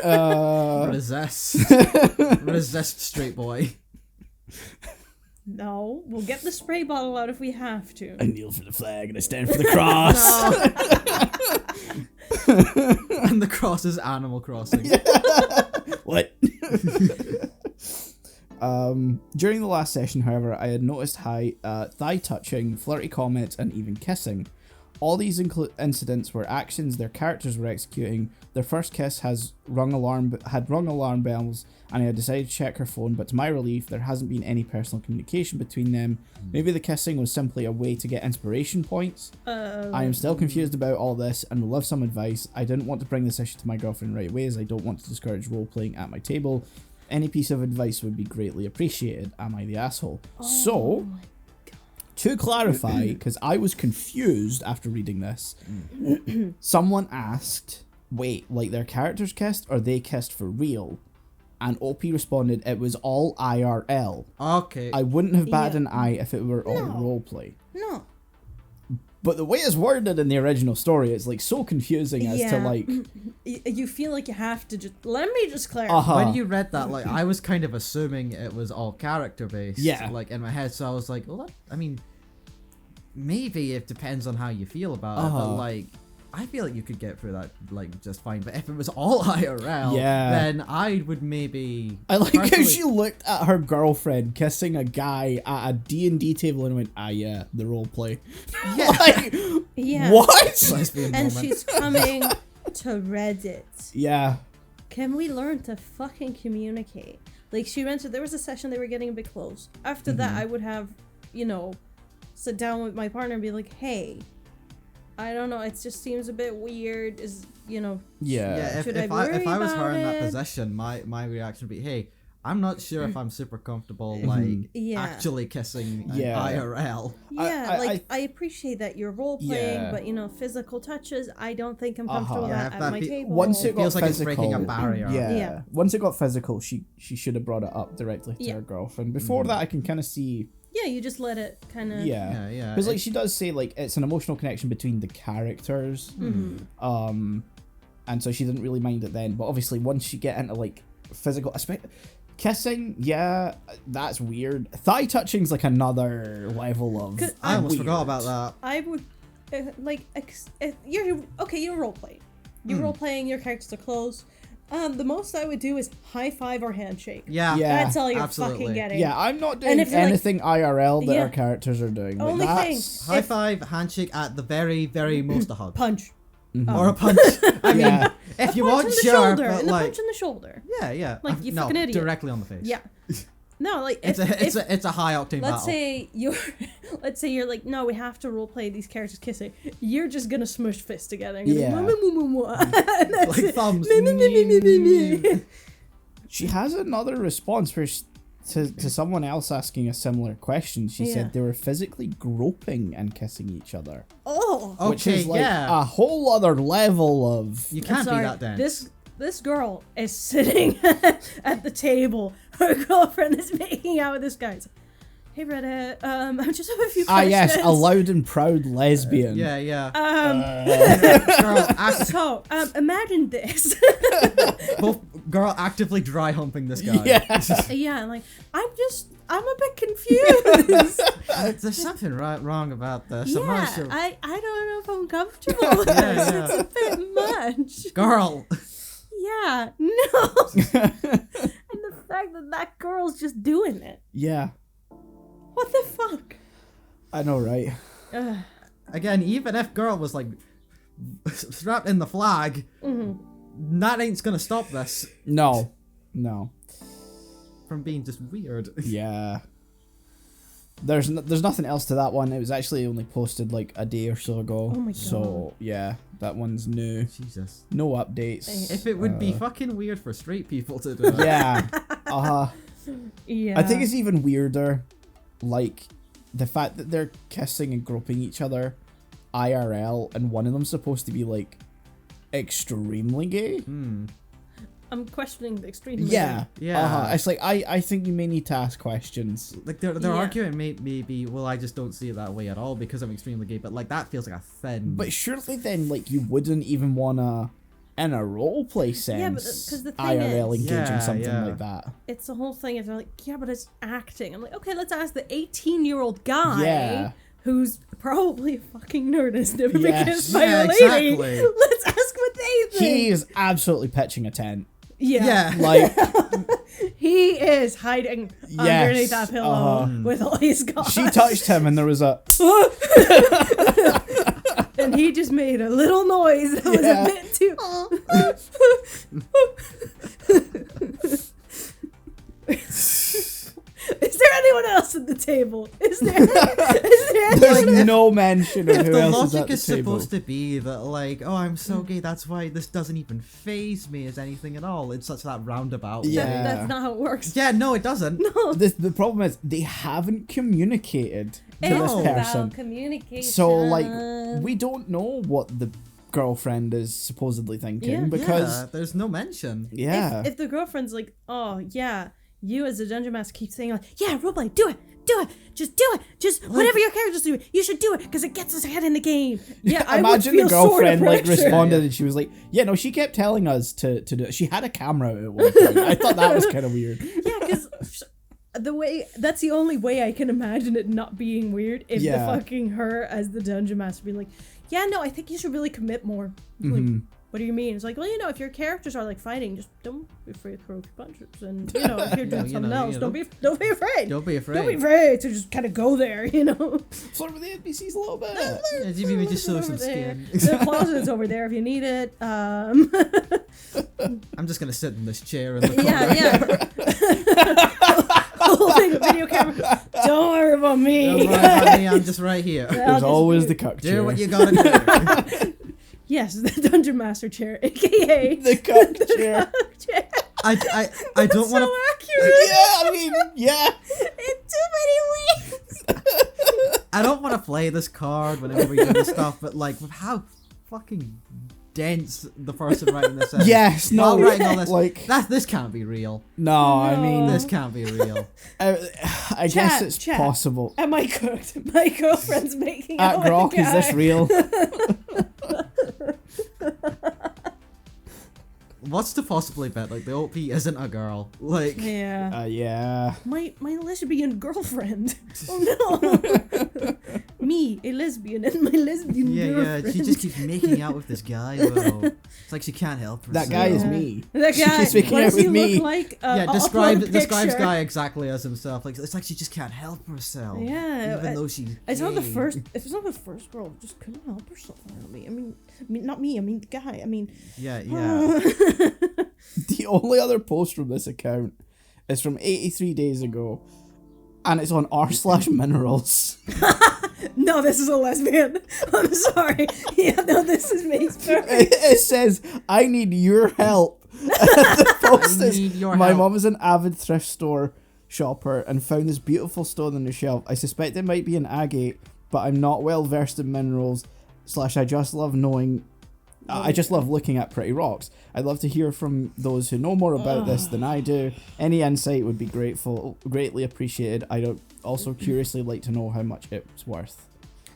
Resist. Resist, straight boy. No, we'll get the spray bottle out if we have to. I kneel for the flag and I stand for the cross. And the cross is Animal Crossing. What? During the last session, however, I had noticed thigh touching, flirty comments, and even kissing. All these incidents were actions their characters were executing. Their first kiss had rung alarm bells, and I had decided to check her phone, but to my relief, there hasn't been any personal communication between them. Maybe the kissing was simply a way to get inspiration points. I am still confused about all this and would love some advice. I didn't want to bring this issue to my girlfriend right away, as I don't want to discourage role-playing at my table. Any piece of advice would be greatly appreciated. Am I the asshole? So, to clarify, because I was confused after reading this, someone asked, wait, like their characters kissed or they kissed for real? And OP responded, it was all IRL. Okay. I wouldn't have batted Yeah. an eye if it were all No. roleplay. No. But the way it's worded in the original story, it's like so confusing as to like... You feel like you have to just... Let me just clarify. Uh-huh. When you read that, like, I was kind of assuming it was all character based. Yeah. Like, in my head, so I was like, well, that, I mean, maybe it depends on how you feel about it, Uh-huh. but like, I feel like you could get through that, like, just fine. But if it was all IRL, Yeah. then I would maybe... I like how personally- she looked at her girlfriend kissing a guy at a D&D table and went, yeah, the roleplay. Yeah. Like, Yeah. what? Lesbian And moment. she's coming to Reddit. Yeah. Can we learn to fucking communicate? Like, she mentioned there was a session they were getting a bit close. After that, I would have, sit down with my partner and be like, hey, I don't know, it just seems a bit weird. Yeah. Yeah, if Should I if worry I was her about in that it? position, my reaction would be, hey, I'm not sure if I'm super comfortable, like, Yeah. actually kissing an Yeah. IRL. Yeah, I appreciate that you're role playing, Yeah. but physical touches, I don't think I'm comfortable with Yeah, that if at that my be- table. Once It got feels like it's breaking a physical. barrier. Yeah. Yeah. Once it got physical, she should have brought it up directly to Yeah. her girlfriend. Before that, I can kind of see... Yeah, you just let it kind of. Yeah. Yeah. Because like she does say like it's an emotional connection between the characters. And so she didn't really mind it then. But obviously once you get into like physical aspect, kissing, yeah, that's weird. Thigh touching's like another level of. 'Cause I almost weird. forgot about that. I would you're role playing. You're role playing. Your characters are close. The most I would do is high five or handshake. Yeah. Yeah. That's all you're absolutely. fucking getting. Yeah, I'm not And doing if you're, like- anything IRL that Yeah. our characters are doing. Like, Only thing- that's... High five, handshake, at the very, very most a hug. Punch. Or a punch. I mean, Yeah. if you Punch want, in the sure, shoulder. but And the like, punch in the shoulder. yeah. Like, you no, fucking idiot. directly on the face. Yeah. No, like It's a high octane battle. Let's say you're like, no, we have to roleplay these characters kissing. You're just gonna smush fists together. And you're Yeah. like, "Mwah, mwah, mwah, mwah." And that's Like it. thumbs. Me, me, me, me, me, me, me. She has another response where to someone else asking a similar question. She Yeah. said they were physically groping and kissing each other. Oh, Which Okay, is like yeah. a whole other level of... You I'm can't be sorry. that dense. This girl is sitting at the table. Her girlfriend is making out with this guy. It's like, hey, Reddit. I just have a few questions. yes, a loud and proud lesbian. Yeah. Girl, So, imagine this. girl actively dry humping this guy. Yeah. Yeah, like, I'm a bit confused. There's something wrong about this. I'm Yeah, not sure. I don't know if I'm comfortable with Yeah, this. yeah. It's a bit much. Girl. Yeah, no. And the fact that girl's just doing it. Yeah, What the fuck? I know, right? Ugh. Again, even if girl was like strapped in the flag, that ain't gonna stop this No. from being just weird. Yeah. There's nothing else to that one. It was actually only posted like a day or so ago. Oh my So yeah, that one's new. Jesus. No updates. If it would be fucking weird for straight people to do it. Yeah. Yeah. I think it's even weirder, like the fact that they're kissing and groping each other IRL, and one of them's supposed to be like extremely gay. I'm questioning the extreme. Yeah. Yeah. It's like I think you may need to ask questions. Like their Yeah. argument may be, well, I just don't see it that way at all because I'm extremely gay, but like that feels like a thin. But surely then, like, you wouldn't even wanna, in a roleplay sense, Yeah, but 'cause the thing IRL is- engage in Yeah, something yeah. like that. It's the whole thing. If they're like, yeah, but it's acting. I'm like, okay, let's ask the 18-year-old guy Yeah. who's probably a fucking nerd and has never been Yes. kissed by Yeah, a lady. exactly. Let's ask what they think. He is absolutely pitching a tent. Yeah. Like, He is hiding underneath Yes, that pillow with all he's got. she touched him and there was a... And he just made a little noise that was Yeah. a bit too. Is there anyone else at the table? Is there anyone There's else? no mention of if who the else is at logic the is table. supposed to be that like, oh, I'm so gay, that's why this doesn't even faze me as anything at all. It's such that roundabout way. Yeah. That's not how it works. Yeah, no, it doesn't. The problem is they haven't communicated to this It's person. communication. So, like, we don't know what the girlfriend is supposedly thinking Yeah. because... Yeah, there's no mention. Yeah. if the girlfriend's like, oh yeah, you as a dungeon master keep saying like, yeah, roleplay, do it, just do it, just whatever your characters do, you should do it because it gets us ahead in the game. Yeah, I would Imagine feel the girlfriend sort like of pressure. responded and she was like, yeah, no, she kept telling us to do it. She had a camera out at one point. I thought that was kind of weird. Yeah, because that's the only way I can imagine it not being weird if Yeah. the fucking her as the dungeon master being like, yeah, no, I think you should really commit more. Mm-hmm. Like, what do you mean? It's like, well, if your characters are like fighting, just don't be afraid to throw a few punches, and if you're doing something else, don't be afraid. Don't be afraid. Don't be afraid to just kind of go there, Flirt with the NPCs a little bit. Yeah, maybe just show some skin. The closet's over there if you need it. I'm just gonna sit in this chair and look Yeah. Holding a video camera. Don't worry about me. I'm just right here. There's always the cuck Do chair. what you gotta do. Yes, the dungeon master chair, aka The cuck chair. chair. I don't want So to. accurate Yeah, I mean, yeah. in too many ways. I don't want to play this card whenever we do this stuff, but like with how fucking dense the person writing this is. Yes, no, While writing all this, like- this can't be real. No, I mean, This can't be real. I guess it's Chat. possible. Am I cooked? My girlfriend's making out At Grok, with a is this guy. real? What's to possibly bet like the OP isn't a girl? Like Yeah. Yeah. My lesbian girlfriend. Oh no. Me, a lesbian, and my lesbian yeah, girlfriend. she just keeps making out with this guy though. It's like she can't help herself. That guy is Yeah. me. That She guy. keeps making What out does he with me. look like? Yeah, I'll describes upload a picture. guy exactly as himself. Like it's like she just can't help herself. Yeah, even though she's. It's not the gay. first. If it's not the first girl, just couldn't help herself. I mean, not me. I mean, the guy. I mean, Yeah, yeah. The only other post from this account It's from 83 days ago, and it's on r/minerals. No, this is a lesbian. I'm sorry. Yeah, no, this is me. It says, I need your help. The post is, need your my help." mom is an avid thrift store shopper and found this beautiful stone on the shelf. I suspect it might be an agate, but I'm not well versed in minerals. / I just love knowing. I just love looking at pretty rocks. I'd love to hear from those who know more about this than I do. Any insight would be greatly appreciated. I'd also curiously like to know how much it's worth.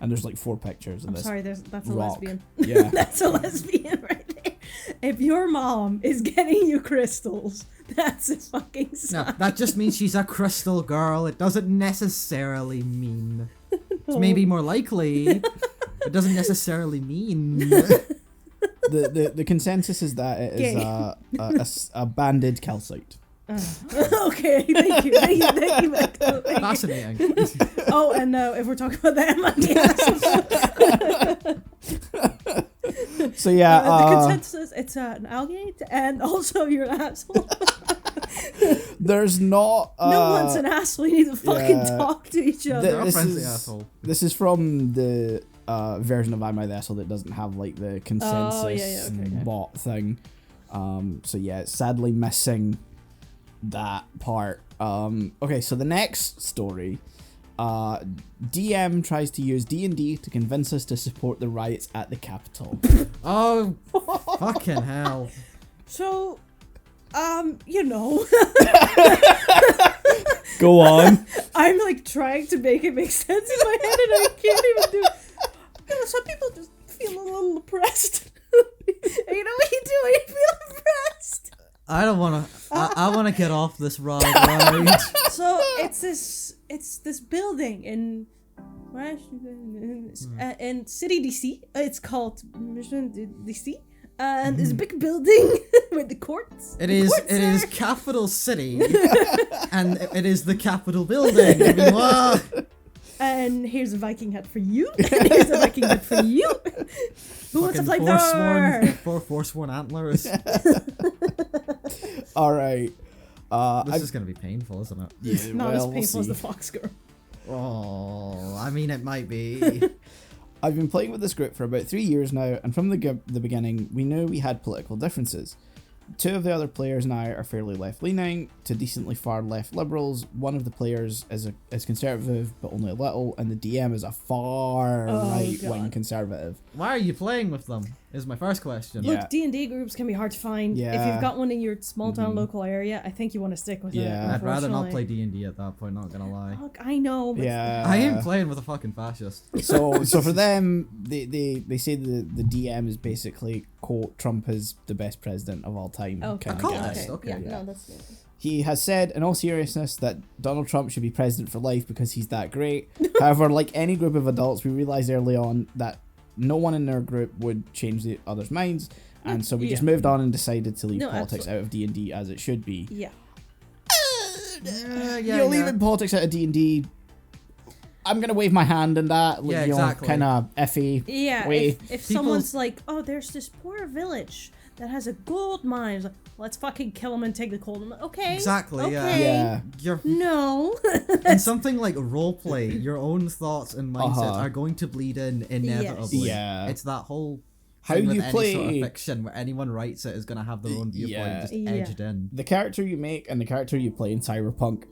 And there's like 4 pictures of I'm this. sorry, that's a rock. lesbian. Yeah. That's a lesbian right there. If your mom is getting you crystals, that's a fucking No, sign. that just means she's a crystal girl. It doesn't necessarily mean. It's maybe more likely. It doesn't necessarily mean. The consensus is that it is a banded calcite. Okay, thank you, Michael. Thank you. Fascinating. Oh, and if we're talking about them, So yeah, the consensus, it's an algae, and also you're an asshole. there's not. No one's an asshole. You need to fucking yeah. talk to each other. They're a This friendly is- asshole. This is from the version of I'm I the Asshole that doesn't have like the consensus okay. bot thing. So yeah, it's sadly missing that part. Okay, so the next story. DM tries to use D&D to convince us to support the riots at the Capitol. Oh, fucking hell. So, you know, Go on. I'm like trying to make it make sense in my head, and I can't even do. You know, some people just feel a little oppressed. You know what you do when you feel oppressed? I don't want to. I want to get off this ride, right? So it's this building in in city DC. It's called Mission DC. And this big building with the courts. It The is. courts It is there. capital city, and it is the capital building. I mean, wow. And here's a Viking hat for you. And here's a Viking hat for you. Who wants to play Four forsworn antlers. All right. This is gonna be painful, isn't it? Yeah, Not well, as we'll painful as see. the Fox Girl. Oh, I mean, it might be. I've been playing with this group for about 3 years now, and from the beginning, we knew we had political differences. 2 of the other players and I are fairly left-leaning to decently far left liberals. One of the players is conservative, but only a little, and the DM is a far right-wing God. conservative. Why are you playing with them? Is my first question. Yeah. Look, D&D groups can be hard to find. If Yeah. you've got one in your small town local area, I think you want to stick with it. Yeah. I'd rather not play unfortunately. D&D at that point. Not gonna lie. Look, I know, but Yeah. I ain't playing with a fucking fascist. So for them, they say the DM is basically, quote, Trump is the best president of all time. Okay. kinda Cool. guy. Nice. Okay, Yeah, yeah. no, that's good. He has said, in all seriousness, that Donald Trump should be president for life because he's that great. However, like any group of adults, we realised early on that no one in their group would change the other's minds, and so we just Yeah. moved on and decided to leave No, politics out of D&D as it should be. Yeah. Leaving politics out of D&D, I'm going to wave my hand in that. Yeah, exactly. Kind of iffy. Yeah, way. if People's- someone's like, oh, there's this poor village that has a gold mine, it's like, let's fucking kill them and take the gold. I'm like, okay. Exactly, yeah. Okay. Yeah. You're No. in something like roleplay, your own thoughts and mindsets Uh-huh. are going to bleed in inevitably. Yeah. It's that whole How thing with you any sort of play- fiction where anyone writes it is going to have their own viewpoint Yeah. just Yeah. edged in. The character you make and the character you play in Cyberpunk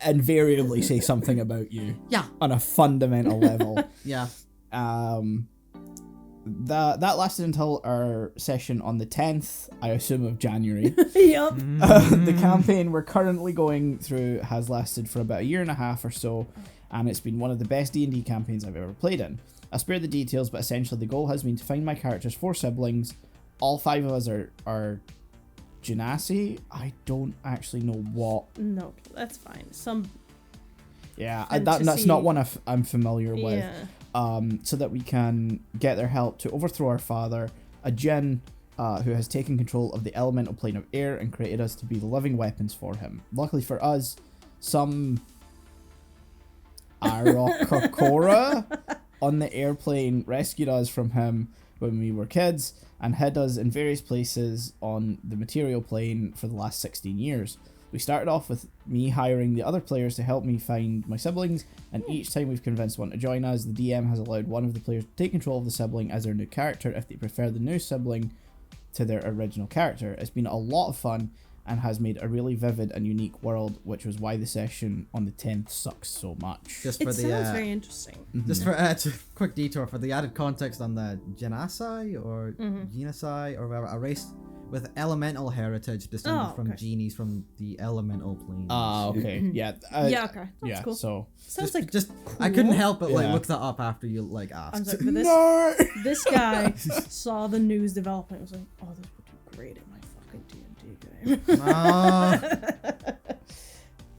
invariably say something about you Yeah, on a fundamental level. yeah. That lasted until our session on the 10th, I assume, of January. Yup. The campaign we're currently going through has lasted for about 1.5 years or so, and it's been one of the best D&D campaigns I've ever played in. I'll spare the details, but essentially the goal has been to find my character's 4 siblings. All 5 of us are Genasi. I don't actually know what. No, that's fine. Yeah, Fantasy. that's not one I'm familiar with. Yeah. So that we can get their help to overthrow our father, a djinn who has taken control of the elemental plane of air and created us to be the living weapons for him. Luckily for us, some Arokokora on the airplane rescued us from him when we were kids and hid us in various places on the material plane for the last 16 years. We started off with me hiring the other players to help me find my siblings, and each time we've convinced one to join us, the DM has allowed one of the players to take control of the sibling as their new character if they prefer the new sibling to their original character. It's been a lot of fun and has made a really vivid and unique world, which was why the session on the 10th sucks so much. Just It for sounds the very interesting. just for quick detour for the added context on the genasi or genocide or whatever, a race with elemental heritage descended from genies from the elemental plane. Okay. Yeah. Yeah, okay. That's yeah, cool. so... Sounds like just cool. I couldn't help but Yeah. look that up after you asked. I'm sorry, but this, No! this guy saw the news development and was like, oh, this would do great in my fucking D&D game.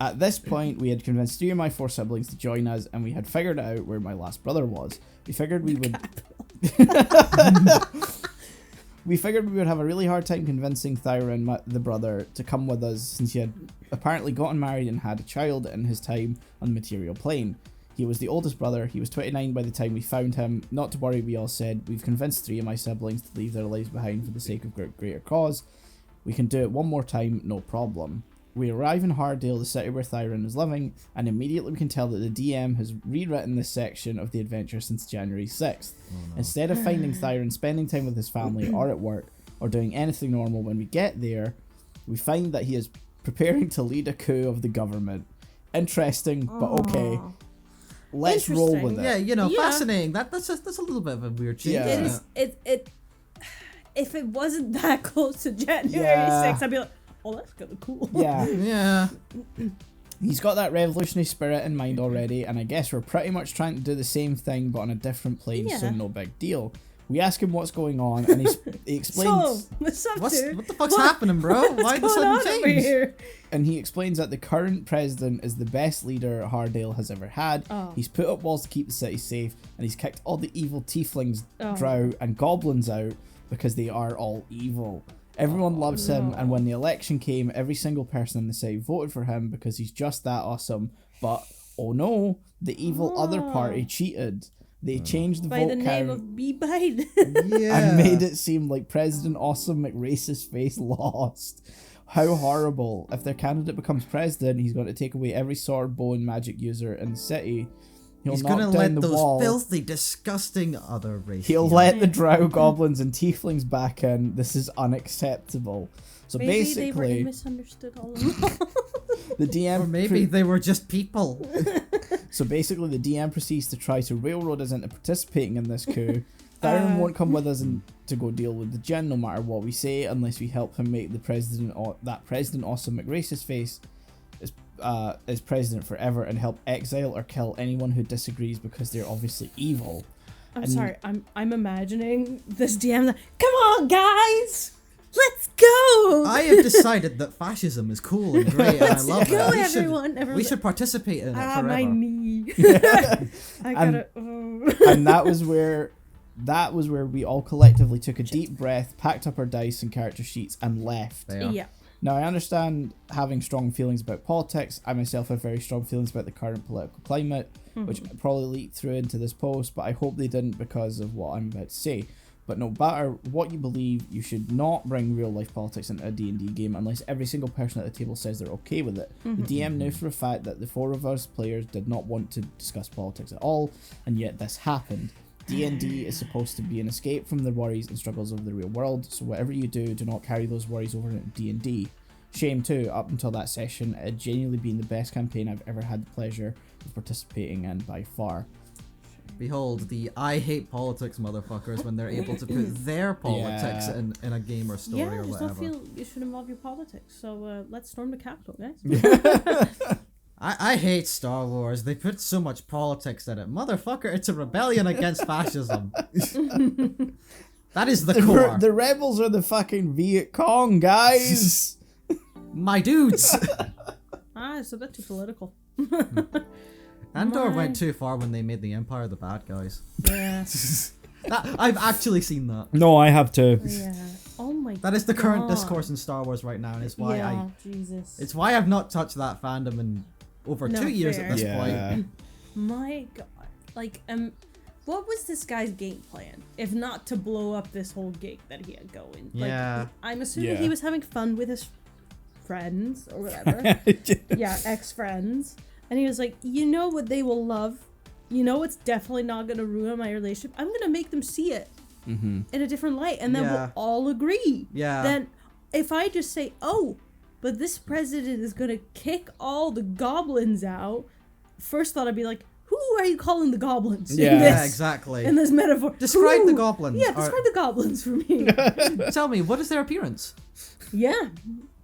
At this point, we had convinced 3 of my 4 siblings to join us, and we had figured out where my last brother was. We figured we would... We figured we would have a really hard time convincing Thyron, the brother, to come with us, since he had apparently gotten married and had a child in his time on the material plane. He was the oldest brother. He was 29 by the time we found him. Not to worry, we all said. We've convinced 3 of my siblings to leave their lives behind for the sake of greater cause. We can do it one more time, no problem. We arrive in Hardale, the city where Thyron is living, and immediately we can tell that the DM has rewritten this section of the adventure since January 6th. Instead of finding Thyron spending time with his family or at work, or doing anything normal when we get there, we find that he is preparing to lead a coup of the government. Interesting, but okay. Let's roll with it. Yeah, Yeah. fascinating. That's a little bit of a weird change. Yeah. It isn't is. It. If it wasn't that close to January Yeah. 6th, I'd be like, oh, that's kind of cool. Yeah. Yeah. He's got that revolutionary spirit in mind already, and I guess we're pretty much trying to do the same thing but on a different plane, so Yeah. no big deal. We ask him what's going on, and he explains... So, what's up, What dude? the fuck's happening, bro? Why the What's going on sudden over change? here? And he explains that the current president is the best leader Hardale has ever had. Oh. He's put up walls to keep the city safe, and he's kicked all the evil tieflings, Oh. drow, and goblins out because they are all evil. Everyone loves him, and when the election came, every single person in the city voted for him because he's just that awesome. But, oh no, the evil other party cheated. They changed the By vote the count name of B Biden. Yeah. and made it seem like President Awesome McRacist Face lost. How horrible. If their candidate becomes president, he's going to take away every sword, bow, and magic user in the city. He'll He's knock gonna down let the those wall. filthy, disgusting other races. He'll let the drow, goblins, and tieflings back in. This is unacceptable. So Maybe they were basically, misunderstood all along. the DM... Or maybe they were just people. So basically, the DM proceeds to try to railroad us into participating in this coup. Thyron won't come with us to go deal with the Jinn, no matter what we say, unless we help him make the president, President Awesome McRacist Face, is president forever, and help exile or kill anyone who disagrees because they're obviously evil. I'm And- sorry. I'm imagining this DM. Like, come on, guys, let's go. I have decided that fascism is cool and great, and I love go, it. everyone. We should participate in it Ah, forever. my knee. I And- gotta. And that was where we all collectively took a deep breath, packed up our dice and character sheets, and left. There. Yeah. Now, I understand having strong feelings about politics. I myself have very strong feelings about the current political climate, which probably leaked through into this post, but I hope they didn't because of what I'm about to say. But no matter what you believe, you should not bring real-life politics into a D&D game unless every single person at the table says they're okay with it. The DM knew for a fact that the 4 of us players did not want to discuss politics at all, and yet this happened. D&D is supposed to be an escape from the worries and struggles of the real world, so whatever you do not carry those worries over into D&D. Shame too, up until that session, it had genuinely been the best campaign I've ever had the pleasure of participating in by far. Behold, the I hate politics motherfuckers when they're able to put their politics Yeah. in a game or story Yeah, or just whatever. don't feel you should involve your politics. So let's storm the Capitol, guys. I hate Star Wars. They put so much politics in it. Motherfucker, it's a rebellion against fascism. That is the core. The rebels are the fucking Viet Cong, guys! My dudes. It's a bit too political. Andor My- went too far when they made the Empire the bad guys. Yeah. I've actually seen that. No, I have to. Yeah. Oh my god. That is the current discourse in Star Wars right now, and it's why Jesus. it's why I've not touched that fandom in over No, 2 years fair. at this Yeah. point. My god. Like, what was this guy's game plan? If not to blow up this whole gig that he had going. Like, Yeah. I'm assuming Yeah. he was having fun with his friends or whatever. Yeah, ex-friends. And he was like, you know what they will love? You know what's definitely not going to ruin my relationship? I'm going to make them see it in a different light. And then we'll all agree. Yeah. Then if I just say, oh, but this president is going to kick all the goblins out, first thought I'd be like, who are you calling the goblins? Yeah, exactly. In this metaphor. Describe the goblins. Yeah, describe the goblins for me. Tell me, what is their appearance? Yeah.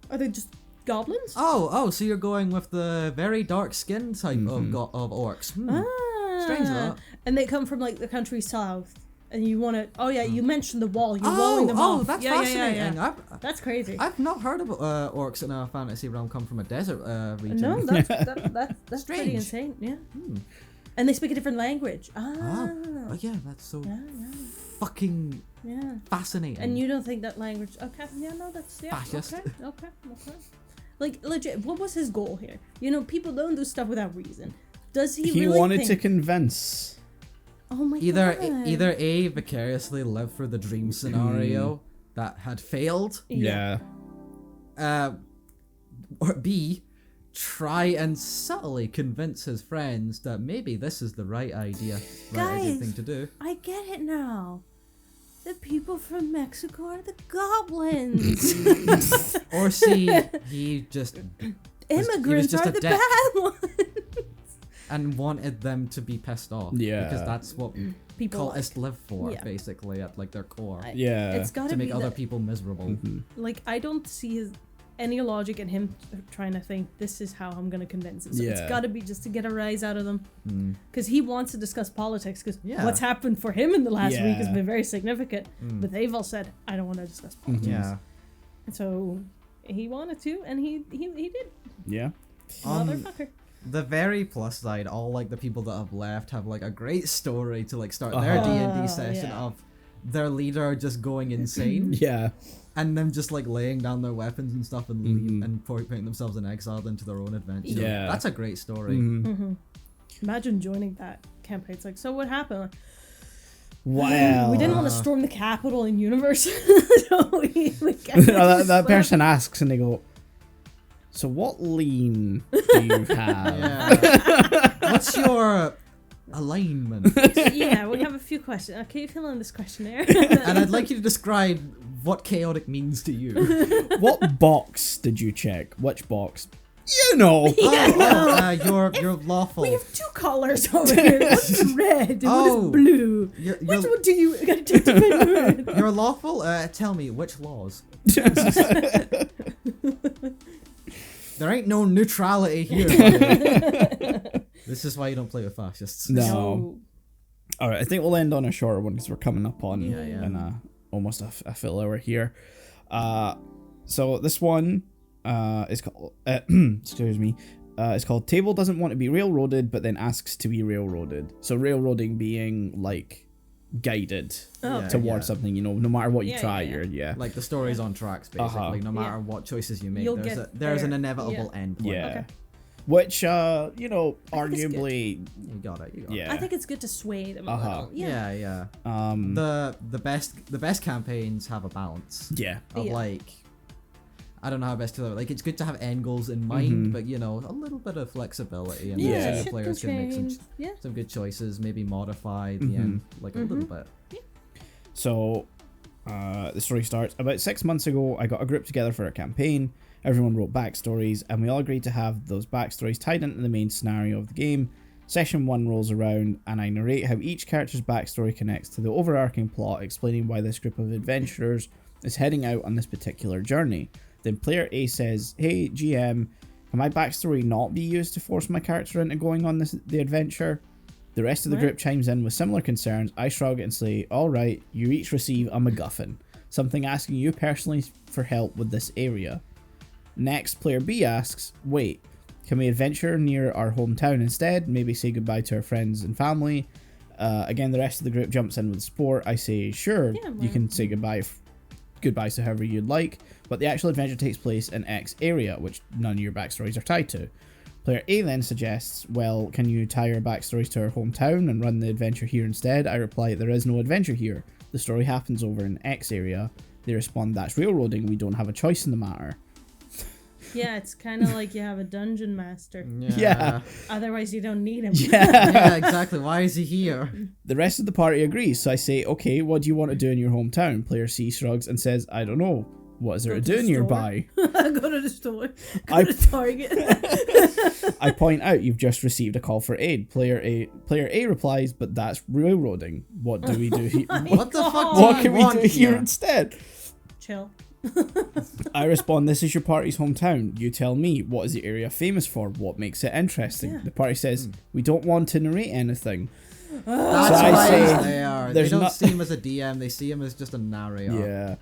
Are they just goblins? Oh, so you're going with the very dark skin type of orcs. Strange that. And they come from like the country south. And you want to... Oh, yeah, you mentioned the wall. You're walling them off. Oh, that's fascinating. Yeah. That's crazy. I've not heard of orcs in a fantasy realm come from a desert region. No, that's pretty insane. Yeah. And they speak a different language. Oh, yeah, that's so fucking fascinating. And you don't think that language... Okay, yeah, no, that's... Yeah, fascist. Okay. Like, legit, what was his goal here? You know, people don't do stuff without reason. Does he really wanted to convince... Oh my god. Either A, vicariously live through the dream scenario that had failed. Yeah. Or B, try and subtly convince his friends that maybe this is the right idea, good thing to do. I get it now. The people from Mexico are the goblins. Or C, he just... Immigrants just are a the dick. bad ones. And wanted them to be pissed off. Yeah. Because that's what People cultists live for, Yeah. basically, at like their core. It's gotta to make be other that, people miserable. like, I don't see any logic in him trying to think, this is how I'm going to convince him. So it's Yeah. gotta be just to get a rise out of them. Because he wants to discuss politics, because Yeah. what's happened for him in the last week has Yeah. been very significant. But they've all said, I don't want to discuss politics. Yeah. And so he wanted to, and he did. Yeah. Motherfucker. The very plus side, all like the people that have left have like a great story to like start their D&D session yeah. of their leader just going insane Yeah. and them just like laying down their weapons and stuff and leave and putting themselves in exile into their own adventure. Yeah. That's a great story. Imagine joining that campaign. It's like, so what happened? Like, Wow. we didn't want to storm the Capitol in universe. So we that person asks and they go, so what lean do you have? Yeah. What's your alignment? Yeah, we have a few questions. Can you fill in this questionnaire? And I'd like you to describe what chaotic means to you. What box did you check? Which box? You know. Your lawful. We have two colors over here. What's red and what is blue? Which one do you identify? Your lawful? Tell me, which laws? There ain't no neutrality here. This is why you don't play with fascists. No. All right, I think we'll end on a shorter one because we're coming up on almost a full hour here. So this one is called excuse me. It's called Table Doesn't Want to Be Railroaded, but then asks to be railroaded. So railroading being like guided towards something, you know, no matter what you try, you're like the story's on tracks basically. No matter what choices you make, there's an inevitable end point. Yeah. Which you know, arguably you got it. Yeah. I think it's good to sway them a little. Yeah. The best campaigns have a balance. Yeah. Of like, I don't know how best to like. It's good to have end goals in mind, but you know, a little bit of flexibility, and so the players can make some good choices. Maybe modify the end like a little bit. Yeah. So, the story starts about 6 months ago. I got a group together for a campaign. Everyone wrote backstories, and we all agreed to have those backstories tied into the main scenario of the game. Session 1 rolls around, and I narrate how each character's backstory connects to the overarching plot, explaining why this group of adventurers is heading out on this particular journey. Then player A says, "Hey GM, can my backstory not be used to force my character into going on the adventure?" The rest of the group chimes in with similar concerns. I shrug and say, "Alright, you each receive a MacGuffin, something asking you personally for help with this area." Next, player B asks, "Wait, can we adventure near our hometown instead? Maybe say goodbye to our friends and family?" Again, the rest of the group jumps in with support. I say, "Sure, you can say goodbyes to whoever you'd like, but the actual adventure takes place in X area, which none of your backstories are tied to." Player A then suggests, "Well, can you tie your backstories to our hometown and run the adventure here instead?" I reply, "There is no adventure here. The story happens over in X area." They respond, "That's railroading. We don't have a choice in the matter." Yeah, it's kind of like you have a dungeon master. Yeah. Otherwise, you don't need him. Yeah, exactly. Why is he here? The rest of the party agrees, so I say, okay, what do you want to do in your hometown? Player C shrugs and says, I don't know. What is there to do nearby? Go to the store. Go to Target. I point out you've just received a call for aid. Player A replies, but that's railroading. What do we do here? What the fuck? What can we do here instead? Chill. I respond, this is your party's hometown. You tell me, what is the area famous for? What makes it interesting? Yeah. The party says, we don't want to narrate anything. That's So I why say, they are. They there's don't not- see him as a DM. They see him as just a narrator. Yeah.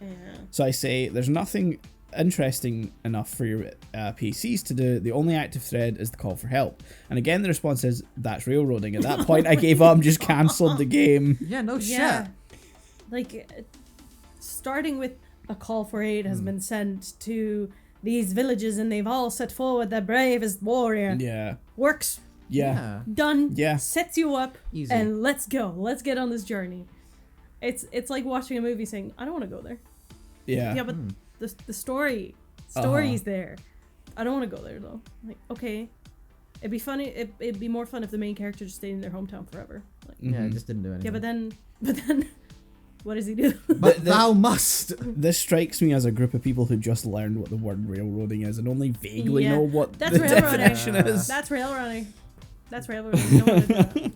So I say, there's nothing interesting enough for your PCs to do. The only active thread is the call for help. And again, the response is, that's railroading. At that point, I gave up and just cancelled the game. Yeah, no Yeah. shit. Like, starting with a call for aid has been sent to these villages and they've all set forward their bravest warrior. Yeah. Works. Yeah. Done. Yeah. Sets you up. Easy. And let's go. Let's get on this journey. It's like watching a movie saying, I don't want to go there. Yeah. Yeah, but the story's there. I don't want to go there though. Like, okay. It'd be funny. It'd be more fun if the main character just stayed in their hometown forever. Like, Yeah, it just didn't do anything. yeah, but then, what does he do? But thou must. This strikes me as a group of people who just learned what the word railroading is and only vaguely Yeah. know what That's the railroading. definition is. That's railroading. That's railroading. You don't want to do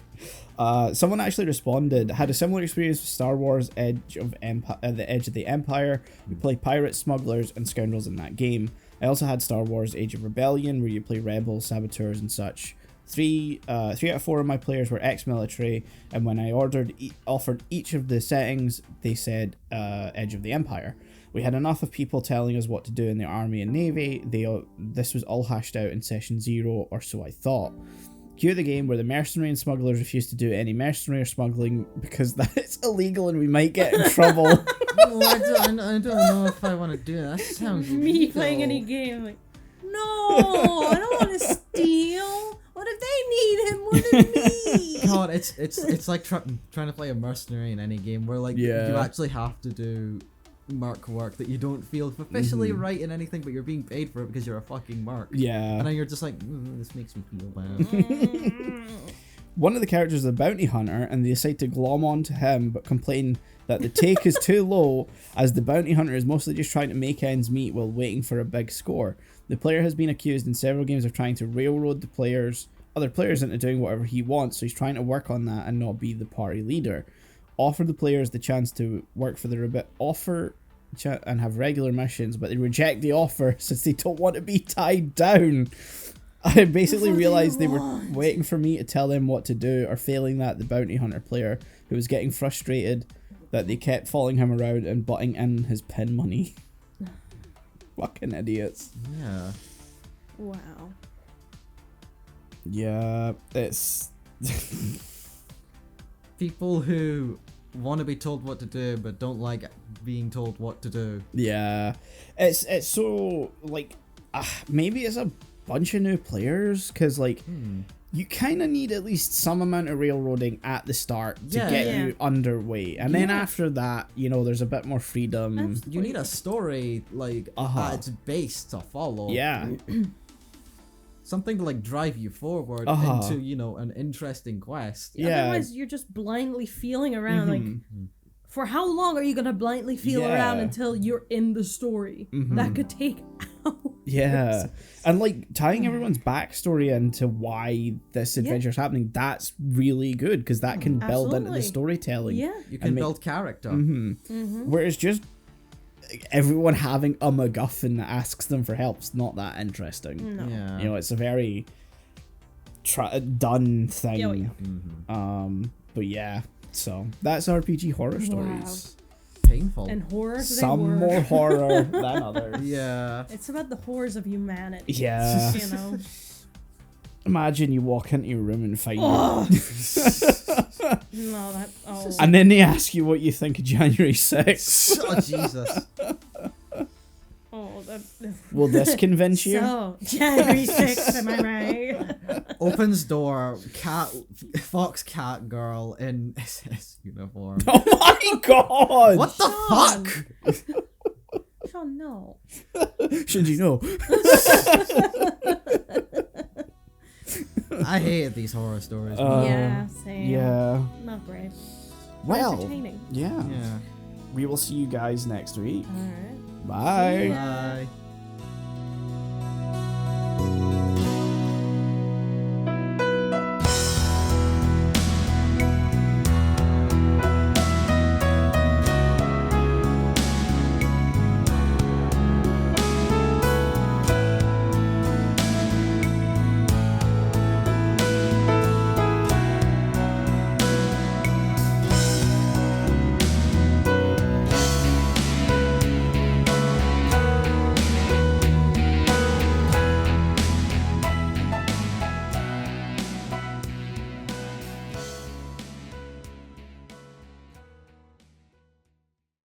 that. Someone actually responded, had a similar experience with Star Wars Edge of the Edge of the Empire. We play pirates, smugglers, and scoundrels in that game. I also had Star Wars Age of Rebellion, where you play rebels, saboteurs, and such. Three out of 4 of my players were ex-military, and when I offered each of the settings, they said Edge of the Empire. We had enough of people telling us what to do in the army and navy. This was all hashed out in session 0, or so I thought. Cue the game where the mercenary and smugglers refuse to do any mercenary or smuggling because that's illegal and we might get in trouble. Oh, I don't know if I want to do that. That sounds Me illegal. playing any game, like, no, I don't want to steal. What if they need him more than me? God, it's like trying to play a mercenary in any game where like you actually have to do merc work that you don't feel officially right in anything, but you're being paid for it because you're a fucking merc. Yeah. And then you're just like, this makes me feel bad. One of the characters is a bounty hunter, and they decide to glom on to him, but complain that the take is too low, as the bounty hunter is mostly just trying to make ends meet while waiting for a big score. The player has been accused in several games of trying to railroad other players into doing whatever he wants, so he's trying to work on that and not be the party leader. Offer the players the chance to work for the and have regular missions, but they reject the offer since they don't want to be tied down. I basically realized they were waiting for me to tell them what to do, or failing that, the bounty hunter player, who was getting frustrated that they kept following him around and butting in his pin money. Fucking idiots. Yeah. Wow. Yeah, it's... People who want to be told what to do but don't like being told what to do. Yeah. It's so, like, maybe it's a bunch of new players, because, like, you kind of need at least some amount of railroading at the start to get you underway. And then after that, you know, there's a bit more freedom. Absolutely. You need a story, like, at its base to follow. Yeah. Something to, like, drive you forward into, you know, an interesting quest. Yeah. Otherwise, you're just blindly feeling around. Like, for how long are you gonna blindly feel around until you're in the story? That could take hours. Yeah. And, like, tying everyone's backstory into why this adventure's happening, that's really good, because that can build into the Absolutely. storytelling. Yeah. You can build character. Whereas just everyone having a MacGuffin that asks them for help's not that interesting. No. Yeah. You know, it's a very done thing. Oh, yeah. But yeah, so that's RPG horror stories. Painful. And horrors, Some they were. more horror than others. Yeah. It's about the horrors of humanity. Yeah. You know? Imagine you walk into your room and find No, that. Oh. and then they ask you what you think of January 6th. Oh, Jesus. Oh, that. Will this convince you? So, January 6th, am I right? Opens door, fox cat girl in SS uniform. Oh my god! What the Shaun. fuck? Shaun, no. Should you know? I hated these horror stories. Yeah, same. Yeah. Not great. Well, Entertaining. yeah. Yeah. We will see you guys next week. All right. Bye. Bye.